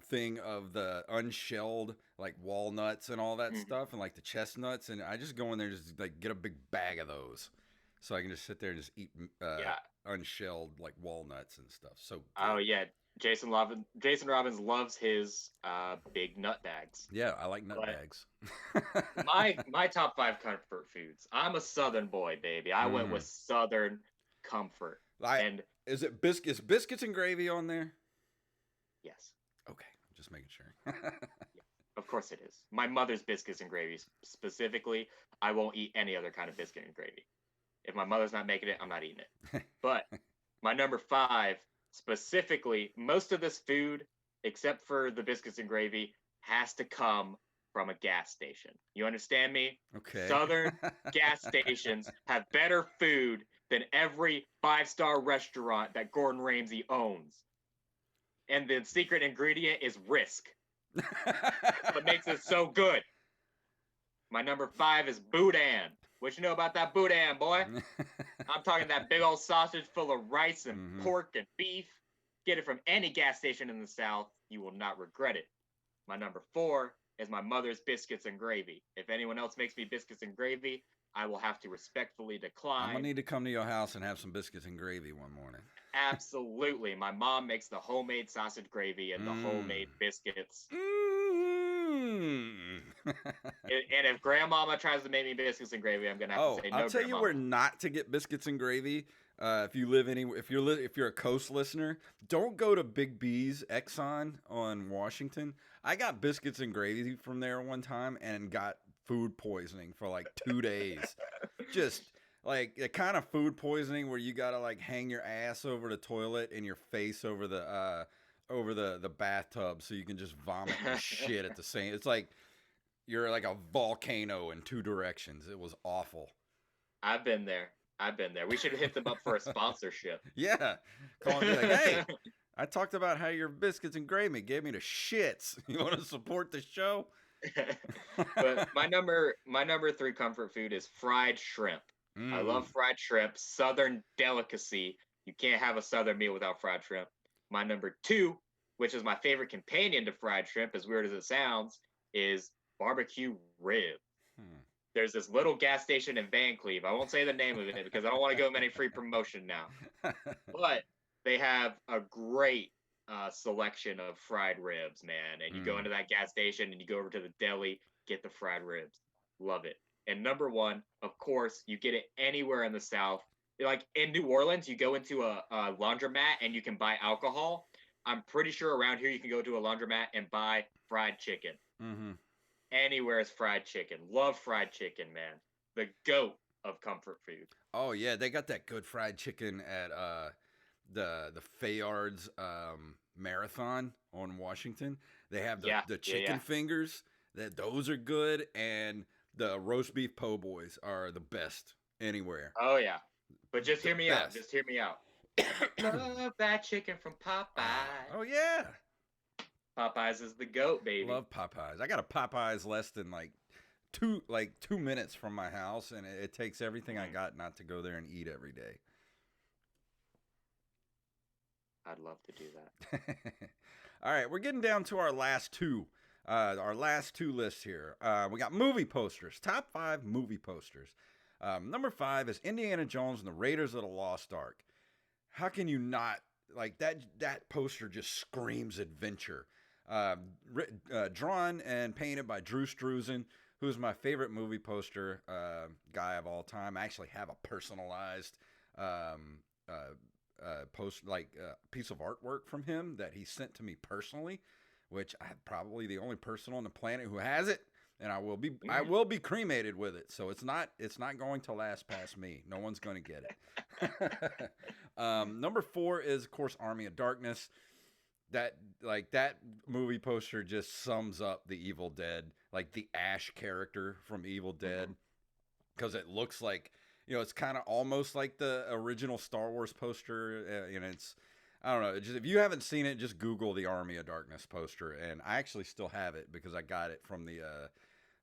thing of the unshelled like walnuts and all that Mhm. stuff, and like the chestnuts, and I just go in there and just like get a big bag of those, so I can just sit there and just eat Yeah. unshelled like walnuts and stuff. So Oh good. yeah. Jason Robbins loves his big nut bags. Yeah, I like nut But bags. my top five comfort foods. I'm a Southern boy, baby. I went with Mm. Southern comfort. I And is it biscuits and gravy on there? yes, Okay, I'm just making sure. of course it is. My mother's biscuits and gravy specifically. I won't eat any other kind of biscuit and gravy. If my mother's not making it, I'm not eating it. But my number five, specifically, most of this food, except for the biscuits and gravy, has to come from a gas station. You understand me? Okay. Southern gas stations have better food than every five-star restaurant that Gordon Ramsay owns. And the secret ingredient is risk. That's what makes it so good. My number five is boudin. What you know about that boudin, boy? I'm talking that big old sausage full of rice and Hmm. pork and beef. Get it from any gas station in the South. You will not regret it. My number four is my mother's biscuits and gravy. If anyone else makes me biscuits and gravy, I will have to respectfully I'm gonna decline. need to come to your house and have some biscuits and gravy one morning. Absolutely. My mom makes the homemade sausage gravy and the Mm. homemade biscuits. Mm. And if grandmama tries to make me biscuits and gravy, I'm gonna have to Oh, say I'll no, tell you where grandmama. not to get biscuits and gravy. If you live any, if you're a coast listener, don't go to Big B's Exxon on Washington. I got biscuits and gravy from there one time and got food poisoning for like 2 days. Just like the kind of food poisoning where you gotta like hang your ass over the toilet and your face over the bathtub so you can just vomit and shit at the same. It's like you're like a volcano in two directions. It was awful. I've been there. I've been there. We should hit them up for a sponsorship. Yeah, call and be like, hey, I talked about how your biscuits and gravy gave me the shits. You want to support the show? But my number three comfort food is fried shrimp. I love Mm. fried shrimp, Southern delicacy. You can't have a Southern meal without fried shrimp. My number two, which is my favorite companion to fried shrimp, as weird as it sounds, is barbecue rib. Hmm. There's this little gas station in Van Cleve. I won't say the name of it because I don't want to go in any free promotion now. But they have a great selection of fried ribs, man. And you go Mm. into that gas station and you go over to the deli, get the fried ribs. Love it. And number one, of course, you get it anywhere in the South. Like in New Orleans, you go into a laundromat and you can buy alcohol. I'm pretty sure around here you can go to a laundromat and buy fried chicken. Mm-hmm. Anywhere is fried chicken. Love fried chicken, man. The goat of comfort food. Oh yeah, they got that good fried chicken at the Fayard's marathon on Washington. They have Yeah, the yeah, chicken yeah. fingers. That those are good, and the roast beef po' boys are the best anywhere. Oh yeah. But just The hear me out. best. Just hear me out. Love that chicken from Oh, Popeyes. oh yeah, Popeyes is the goat, baby. love Popeyes. I got a Popeyes less than like 2 minutes from my house, and it takes everything I Mm, got not to go there and eat every day. I'd love to do that. All right, we're getting down to our last two. Our last two lists here. We got movie posters. Top 5 movie posters. Number 5 is Indiana Jones and the Raiders of the Lost Ark. How can you not like that? That poster just screams adventure. Uh, Drawn and painted by Drew Struzan, who's my favorite movie poster guy of all time. I actually have a personalized um, post piece of artwork from him that he sent to me personally, which I'm probably the only person on the planet who has it, and I Mm. will be cremated with it. So it's not going to last past me. No one's going to get it. Number 4 is of course Army of Darkness. That movie poster just sums up the Evil Dead, like the Ash character from Evil Dead, Mm-hmm. because it looks like it's kind of almost like the original Star Wars poster. It's I don't know. Just if you haven't seen it, just Google the Army of Darkness poster, and I actually still have it because I got it from the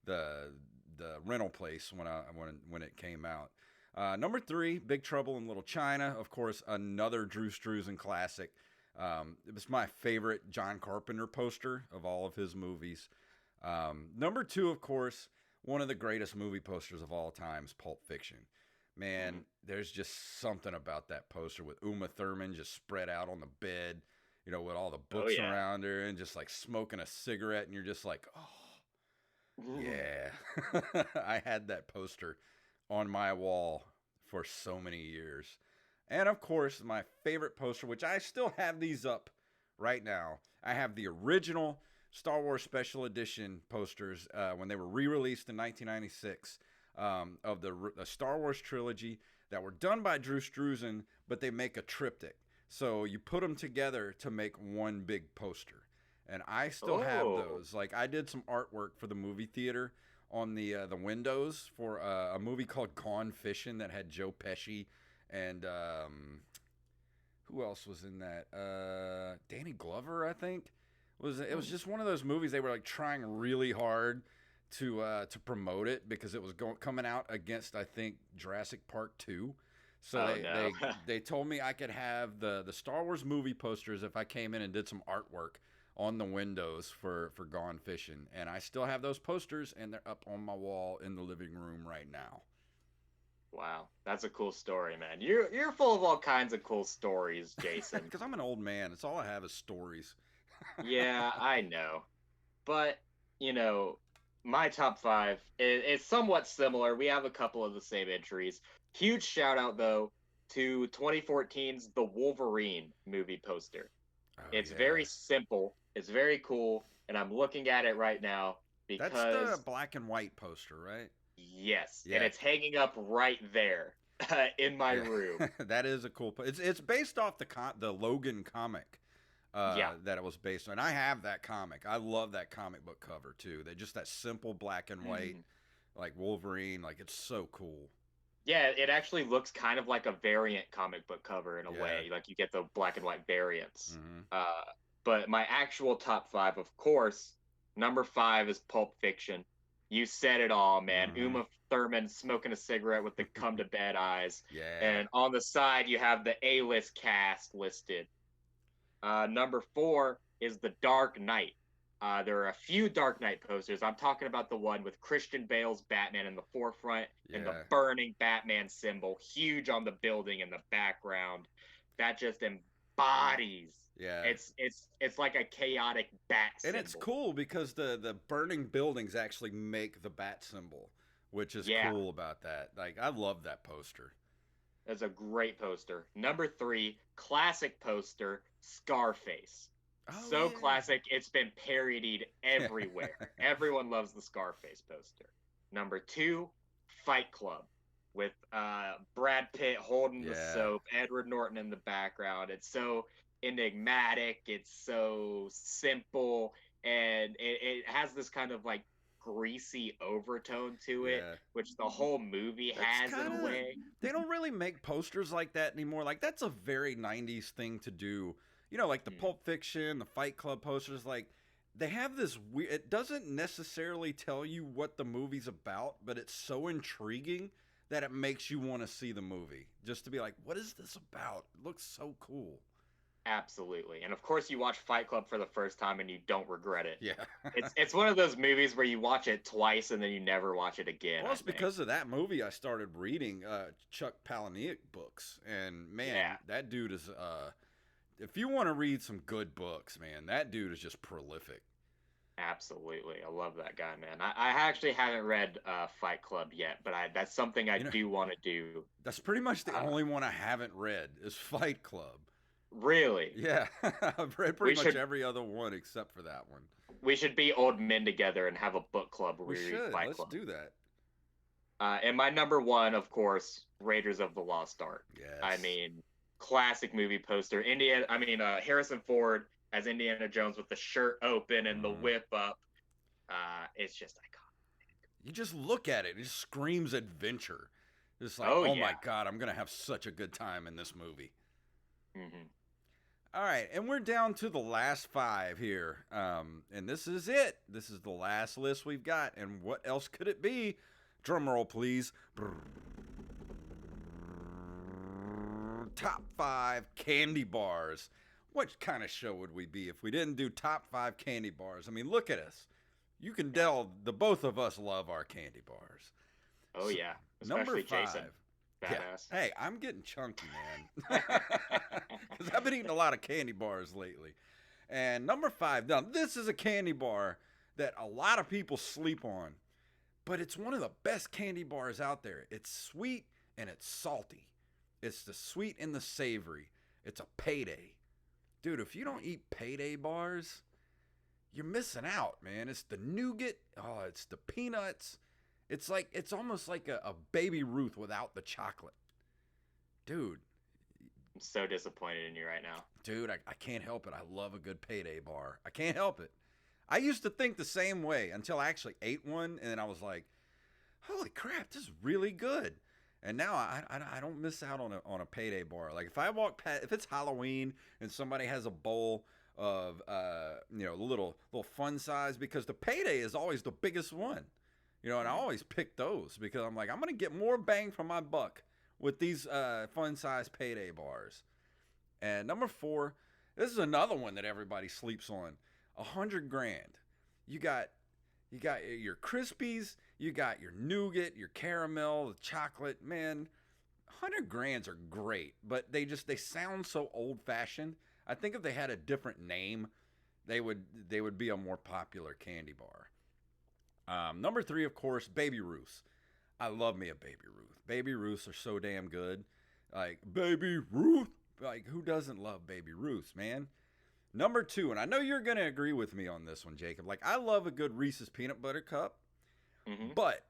the rental place when it came out. Number 3, Big Trouble in Little China. Of course, another Drew Struzan classic. It was my favorite John Carpenter poster of all of his movies. Number 2, of course, one of the greatest movie posters of all time is Pulp Fiction. Mm-hmm. Man, there's just something about that poster with Uma Thurman just spread out on the bed, with all the Oh books yeah. around her and just like smoking a cigarette, and you're just like, oh, yeah. I had that poster on my wall for so many years. And of course, my favorite poster, which I still have these up right now, I have the original Star Wars Special Edition posters when they were re released in 1996 of the Star Wars trilogy that were done by Drew Struzan, but they make a triptych. So you put them together to make one big poster. And I still have Oh. those. Like I did some artwork for the movie theater on the windows for a movie called Gone Fishing that had Joe Pesci and who else was in that? Danny Glover, I think. It was Mm. just one of those movies they were like trying really hard to promote it because it was coming out against I think Jurassic Park 2. So Oh they no. they they told me I could have the Star Wars movie posters if I came in and did some artwork on the windows for Gone Fishing, and I still have those posters and they're up on my wall in the living room right now. Wow. That's a cool story, man. You're full of all kinds of cool stories, Jason. Because I'm an old man, it's all I have is stories. Yeah, I know. But, you know, my top 5 is somewhat similar. We have a couple of the same entries. Huge shout out though to 2014's The Wolverine movie poster. Oh It's yeah, very simple, it's very cool, and I'm looking at it right now that's the because black and white poster, right? yes, and Yeah, it's hanging up right there in my yeah, room. that is a cool. It's based off the Logan comic Yeah. that it was based on. I have that comic. I love that comic book cover too. They just that simple black and white, Mhm. like Wolverine. Like it's so cool. Yeah, it actually looks kind of like a variant comic book cover in a Yeah. way. Like you get the black and white variants. Hmm. Uh, but my actual top 5, of course, number 5 is Pulp Fiction. You said it all, man. Hmm. Uma Thurman smoking a cigarette with the come to bed eyes. Yeah. And on the side, you have the A-list cast listed. Number 4 is The Dark Knight. There are a few Dark Knight posters. I'm talking about the one with Christian Bale's Batman in the forefront and the Yeah. burning Batman symbol, huge on the building in the background. That just embodies. Yeah. It's like a chaotic bat And it's symbol. cool because the burning buildings actually make the bat symbol, which is Yeah, cool about that. Like I love that poster. that's a great poster. Number three, classic poster, Scarface. Oh So yeah. classic, it's been parodied Yeah. everywhere. Everyone loves the Scarface poster. Number two, Fight Club with Brad Pitt holding the Yeah. soap, Edward Norton in the background. It's so enigmatic, it's so simple, and it has this kind of like greasy overtone to it, Yeah. which the whole movie That's has in kind a of way. they don't really make posters like that anymore. Like that's a very 90s thing to do. You know, like the Mm, Pulp Fiction, the Fight Club posters like they have this weird it doesn't necessarily tell you what the movie's about, but it's so intriguing that it makes you want to see the movie. Just to be like, what is this about? It looks so cool. absolutely. And of course you watch Fight Club for the first time and you don't regret it. Yeah. It's one of those movies where you watch it twice and then you never watch it again, Well, I it's think. because of that movie I started reading Chuck Palahniuk books, and man, Yeah, that dude is if you want to read some good books, man, that dude is just prolific. absolutely. I love that guy, man. I actually haven't read Fight Club yet, but that's something I You know, do want to do. that's pretty much the Uh, only one I haven't read is Fight Club. really, Yeah, I've read pretty we much should every other one except for that one. we should be old men together and have a book club where We we read should. Fight Let's Club. do that. And my number one, of course, Raiders of the Lost Ark. I Yes. mean, classic movie poster. Harrison Ford as Indiana Jones with the shirt open and the Hmm. whip up. It's just iconic. You just look at it; it just screams adventure. It's like, Oh oh my yeah. god, I'm gonna have such a good time in this movie. Hmm. All right, and we're down to the last five here. And this is it. This is the last list we've got. And what else could it be? Drum roll, please. Top five candy bars. What kind of show would we be if we didn't do top five candy bars? I mean, look at us. You can Yeah. tell the both of us love our candy bars. Oh So, yeah. number Especially Jason. five. Yeah. Badass. Hey, I'm getting chunky, man. Because I've been eating a lot of candy bars lately. And number five, now this is a candy bar that a lot of people sleep on, but it's one of the best candy bars out there. It's sweet and it's salty. It's the sweet and the savory. It's a payday. Dude, if you don't eat payday bars, you're missing out, man. It's the nougat. Oh, it's the peanuts. It's almost like a baby Ruth without the chocolate. Dude, I'm so disappointed in you right now. I can't help it. I love a good payday bar. I can't help it. I used to think the same way until I actually ate one, and then I was like, "Holy crap, this is really good." And now I don't miss out on a payday bar. Like if I walk past, if it's Halloween and somebody has a bowl of little fun size, because the payday is always the biggest one, and I Mhm. always pick those because I'm like I'm gonna get more bang for my buck with these fun size payday bars. And number four, this is another one that everybody sleeps on. 100 grand. You got your Krispies, you got your nougat, your caramel, the chocolate. Man, 100 grands are great, but they sound so old fashioned. I think if they had a different name, they would be a more popular candy bar. Number three, of course, Baby Ruths. I love me a Baby Ruth. Baby Ruths are so damn good. Like Baby Ruth. Like who doesn't love Baby Ruths, man? Number two, and I know you're gonna agree with me on this one, Jacob. Like I love a good Reese's peanut butter cup, Mhm. but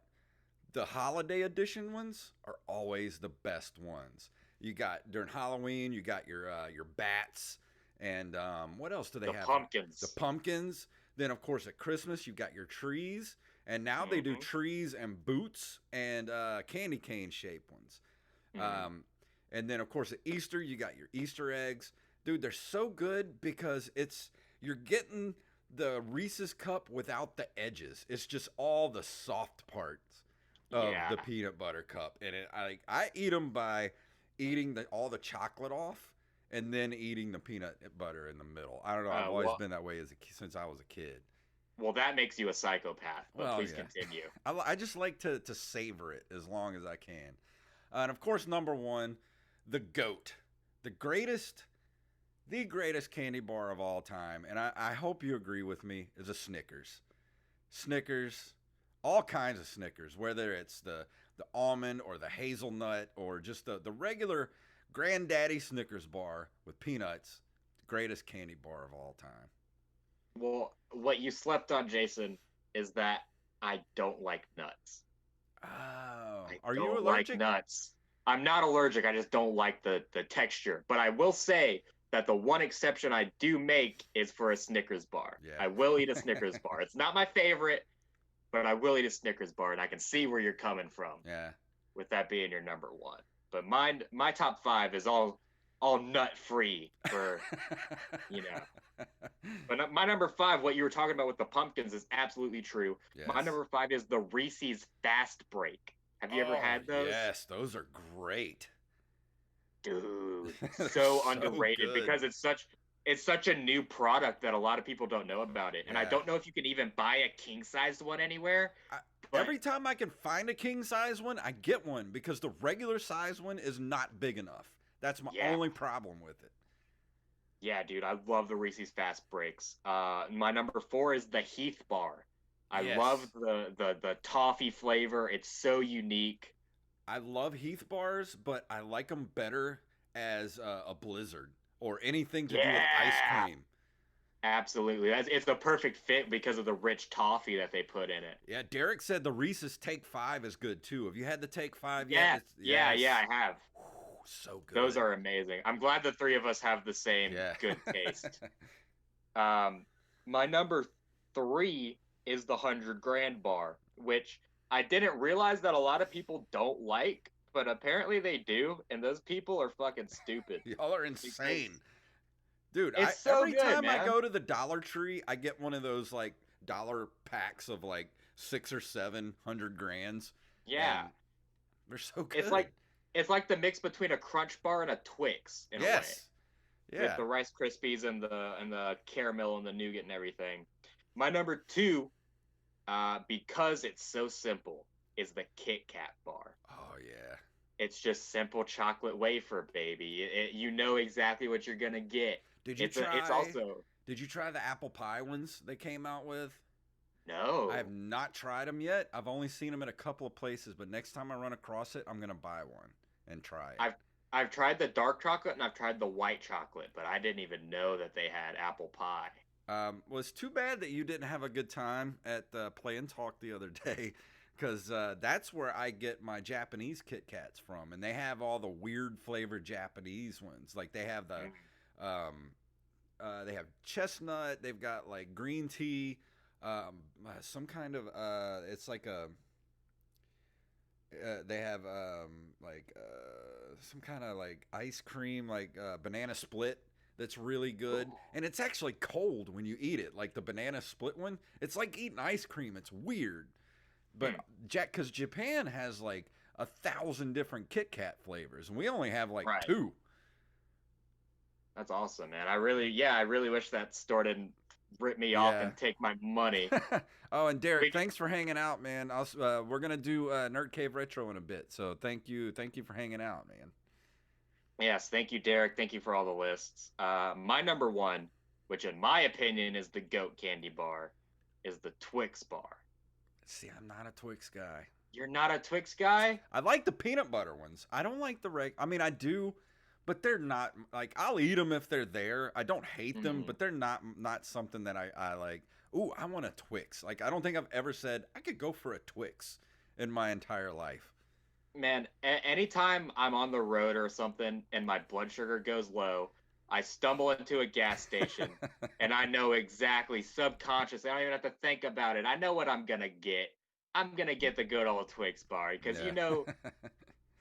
the holiday edition ones are always the best ones. You got during Halloween, you got your bats, and what else do they The have? The pumpkins. pumpkins. Then of course at Christmas you got your trees, and now they do Mhm. trees and boots and candy cane shaped ones. Mhm. Um, and then of course at Easter you got your Easter eggs. Dude, they're so good because you're getting the Reese's cup without the edges. It's just all the soft parts of Yeah. the peanut butter cup, and I eat them by eating all the chocolate off and then eating the peanut butter in the middle. I don't know. I've always Well, been that way since I was a kid. Well, that makes you a psychopath, but Well, please yeah. continue. I just like to savor it as long as I can. And of course, number one, the goat, the greatest, the greatest candy bar of all time, and I hope you agree with me, is a Snickers. Snickers, all kinds of Snickers, whether it's the almond or the hazelnut or just the regular granddaddy Snickers bar with peanuts, greatest candy bar of all time. Well, what you slept on, Jason, is that I don't like nuts. Oh, I are you don't like allergic? nuts. I'm not allergic. I just don't like the texture. But I will say that the one exception I do make is for a Snickers bar. I will eat a Yeah. Snickers bar. It's not my favorite, but I will eat a Snickers bar, and I can see where you're coming from Yeah. with that being your number one. But my top five is all nut free for you know. But my number five, what you were talking about with the pumpkins, is absolutely true. My Yes. number five is the Reese's Fast Break. Have you ever Oh, had those? yes, those are great. Dude, They're so so underrated good. because it's such a new product that a lot of people don't know about it. And I Yeah. don't know if you can even buy a king sized one anywhere, I, but every time I can find a king size one, I get one because the regular size one is not big enough. That's my yeah. only problem with it. Yeah, dude, I love the Reese's Fast Breaks. My number four is the Heath Bar. I love Yes. the toffee flavor. It's so unique. I love Heath bars, but I like them better as a blizzard or anything to do with ice Yeah, cream. absolutely. It's the perfect fit because of the rich toffee that they put in it. Yeah, Derek said the Reese's Take Five is good too. Have you had the Take Five yet? Yeah, It's yeah, yeah, yes. I have. Whew, so Those good. are amazing. I'm glad the three of us have the same Yeah. good taste. Um, my number three is the 100 grand bar, which I didn't realize that a lot of people don't like, but apparently they do, and those people are fucking stupid Y'all are because insane. Dude, I it's so every good, time I man. go to the Dollar Tree, I get one of those like dollar packs of like 6 or 7 100 grands, Yeah, and they're so it's good. like it's like the mix between a Crunch bar and a Twix in a way, Yes. with Yeah. the Rice Krispies and the caramel and the nougat and everything. My number two, because it's so simple, is the Kit Kat bar. Oh yeah. It's just simple chocolate wafer, baby. You know exactly what you're gonna get. Did you It's try also did you try the apple pie ones they came out with? I have no. not tried them yet. I've only seen them in a couple of places, but next time I run across it, I'm going to buy one and try it. I've I've tried the dark chocolate and I've tried the white chocolate, but I didn't even know that they had apple pie. Well, it's too bad that you didn't have a good time at Play and Talk the other day, because that's where I get my Japanese Kit Kats from, and they have all the weird flavored Japanese ones. Like Mm. um, they have chestnut, they've got like green tea, some kind of it's like a they have like some kind of like ice cream, like banana split that's really good, Ooh. and it's actually cold when you eat it. Like the banana split one, it's like eating ice cream. It's weird, but Hmm. Jack, because Japan has like 1,000 different Kit Kat flavors, and we only have like Right. two. That's awesome, man. I really wish that store didn't rip me off Yeah. and take my money. Oh, and Derek, We, thanks for hanging out, man. We're gonna do Nerd Cave Retro in a bit, so thank you for hanging out, man. yes, thank you, Derek. Thank you for all the lists. My number one, which in my opinion is the goat candy bar, is the Twix bar. See, I'm not a Twix guy. You're not a Twix guy? I like the peanut butter ones. I don't like the I mean, I do, but they're not like I'll eat them if they're there. I don't hate them, Mm. but they're not something that I like. Ooh, I want a Twix. Like I don't think I've ever said I could go for a Twix in my entire life. Man, anytime I'm on the road or something and my blood sugar goes low, I stumble into a gas station and I know exactly subconsciously. I don't even have to think about it. I know what I'm gonna get. I'm gonna get the good old Twix bar because Yeah.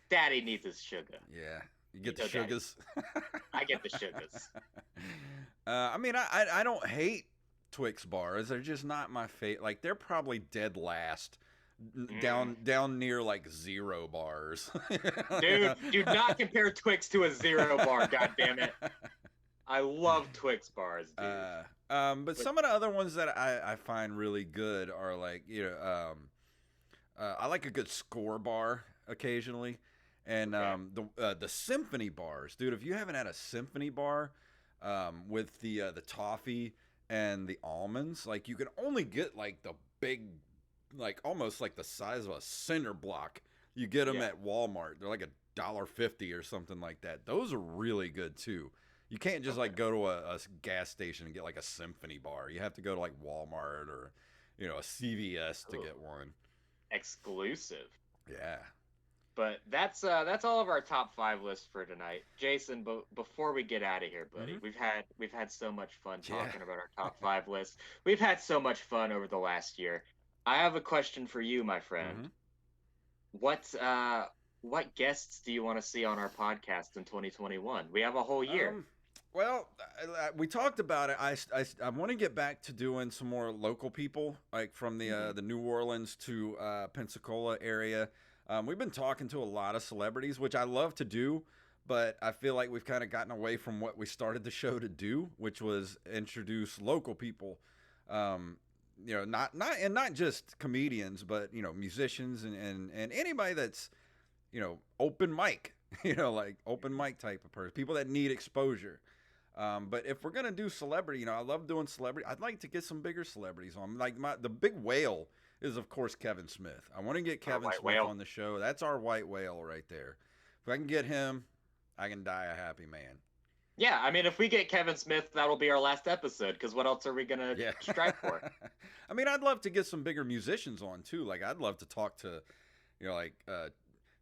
Daddy needs his sugar. Yeah. You You get the know, Daddy. sugars. I get the sugars. I mean, I don't hate Twix bars. They're just not my favorite. Like they're probably dead last, Mm. down near like zero bars. You Dude, know? do not compare Twix to a zero bar. God damn it! I love Twix bars, dude. But But some of the other ones that I find really good are like I like a good score bar occasionally, and okay, the symphony bars, dude. If you haven't had a symphony bar with the toffee and the almonds, like you can only get like the big, like almost like the size of a cinder block. You get them yeah, at Walmart. They're like $1.50 or something like that. Those are really good too. You can't just okay, like go to a gas station and get like a symphony bar. You have to go to like Walmart or a CVS to Ooh, get one. exclusive. Yeah. But that's all of our top five lists for tonight, Jason. But before we get out of here, buddy, Hmm. we've had so much fun Yeah. talking about our top five lists. We've had so much fun over the last year. I have a question for you, my friend. Hmm. What uh what guests do you want to see on our podcast in 2021? We have a whole year. Um. Well, we talked about it. I want to get back to doing some more local people, like from Hmm. the New Orleans to Pensacola area. We've been talking to a lot of celebrities, which I love to do, but I feel like we've kind of gotten away from what we started the show to do, which was introduce local people. Um, not just comedians, but musicians and anybody that's open mic, like open mic type of person, people that need exposure. But if we're gonna do celebrity, I love doing celebrity. I'd like to get some bigger celebrities on. Like the big whale is of course Kevin Smith. I want to get Our Kevin white Smith whale. on the show. That's our white whale right there. If I can get him, I can die a happy man. Yeah, I mean, if we get Kevin Smith, that'll be our last episode. Because what else are we gonna Yeah. strive for? I mean, I'd love to get some bigger musicians on too. Like I'd love to talk to, like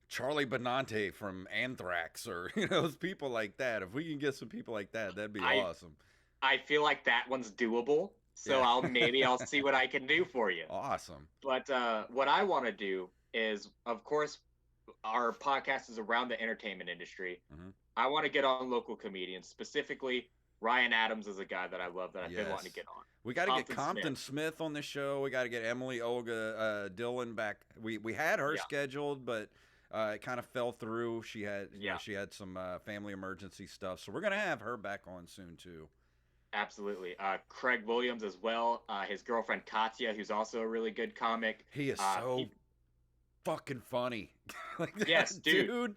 Charlie Benante from Anthrax or those people like that. If we can get some people like that, that'd be I awesome. I feel like that one's doable. So Yeah. I'll see what I can do for you. Awesome. But what I want to do is, of course, our podcast is around the entertainment industry. Hmm. I want to get on local comedians, specifically Ryan Adams is a guy that I love that I've been wanting to Yes. get on. We got to get Compton Smith, Compton Smith on the show. We got to get Emily Olga Dillon back. We had her yeah, scheduled, but it kind of fell through. She had yeah, she had some family emergency stuff, so we're gonna have her back on soon too. absolutely. Craig Williams as well. His girlfriend Katya, who's also a really good comic. He is He so fucking funny, like Yes, that dude. dude.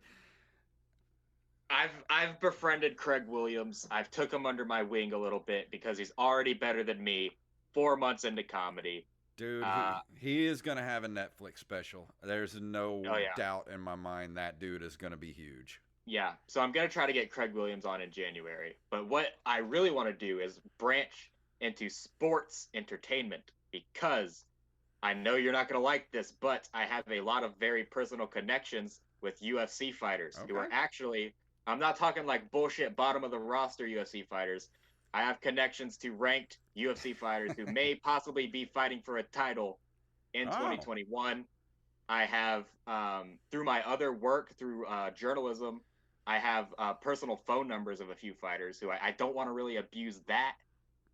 I've befriended Craig Williams. I've took him under my wing a little bit because he's already better than me. 4 months into comedy. Dude, Uh, he is gonna have a Netflix special. There's no oh yeah, doubt in my mind that dude is gonna be huge. yeah. So I'm gonna try to get Craig Williams on in January. But what I really want to do is branch into sports entertainment because I know you're not gonna like this, but I have a lot of very personal connections with UFC fighters who Okay. are actually. I'm not talking like bullshit bottom of the roster UFC fighters. I have connections to ranked UFC fighters who may possibly be fighting for a title in Oh. 2021. I have, through my other work, through journalism, I have personal phone numbers of a few fighters who I don't want to really abuse that,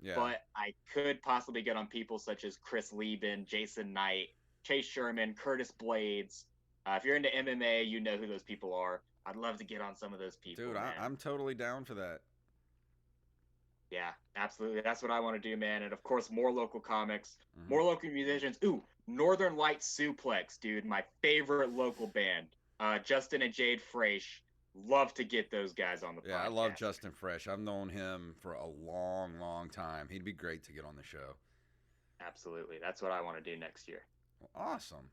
Yeah. but I could possibly get on people such as Chris Lieben, Jason Knight, Chase Sherman, Curtis Blades. If you're into MMA, you know who those people are. I'd love to get on some of those Dude, people, man. I'm totally down for that. Yeah, absolutely. That's what I want to do, man. And of course, more local comics, Hmm. more local musicians. Ooh, Northern Light Suplex, dude, my favorite local band. Justin and Jade Fraish. Love to get those guys on the Yeah, I love podcast. Justin Fresh. I've known him for a long, long time. He'd be great to get on the show. Absolutely. That's what I want to do next year. Well, awesome.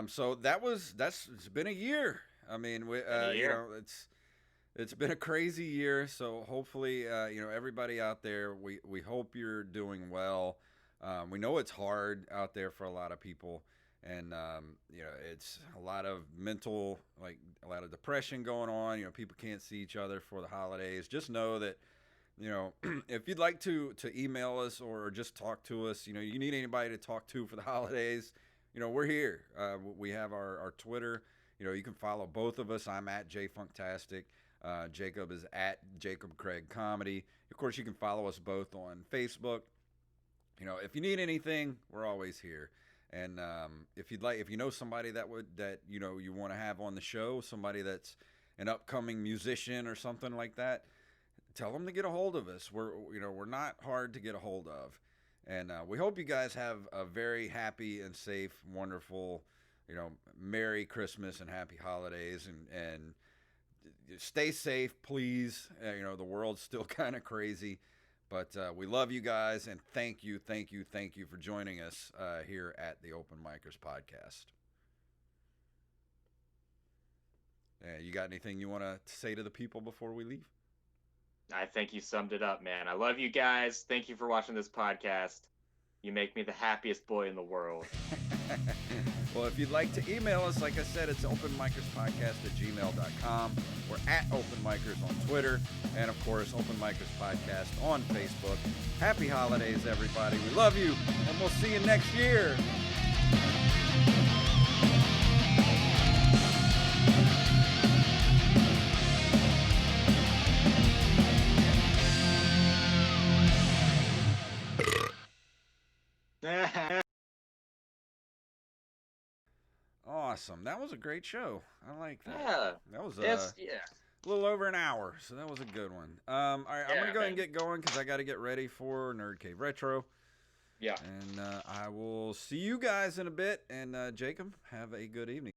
So that's it's been a year. I mean, Been a year. it's been a crazy year. So hopefully, everybody out there, we hope you're doing well. We know it's hard out there for a lot of people, and it's a lot of mental, like a lot of depression going on. People can't see each other for the holidays. Just know that if you'd like to email us or just talk to us, you need anybody to talk to for the holidays, we're here. We have our Twitter. You can follow both of us. I'm at jfunktastic. Jacob is at Jacob Craig Comedy. Of course, you can follow us both on Facebook. If you need anything, we're always here. And if you know somebody that you want to have on the show, somebody that's an upcoming musician or something like that, tell them to get a hold of us. We're not hard to get a hold of, and we hope you guys have a very happy and safe, wonderful, Merry Christmas and Happy Holidays, and stay safe, please. The world's still kind of crazy, but we love you guys, and thank you for joining us here at the Open Micers podcast. You got anything you want to say to the people before we leave? I think you summed it up, man. I love you guys. Thank you for watching this podcast. You make me the happiest boy in the world. Well, if you'd like to email us, like I said, it's openmicerspodcast@gmail.com. We're at Open Micers on Twitter. And, of course, Open Micers Podcast on Facebook. Happy holidays, everybody. We love you, and we'll see you next year. Awesome. That was a great show. I like that. Yeah. That was a little over an hour, so that was a good one. All right, I'm going to go ahead and get going because I got to get ready for Nerd Cave Retro. Yeah. And I will see you guys in a bit. And Jacob, have a good evening.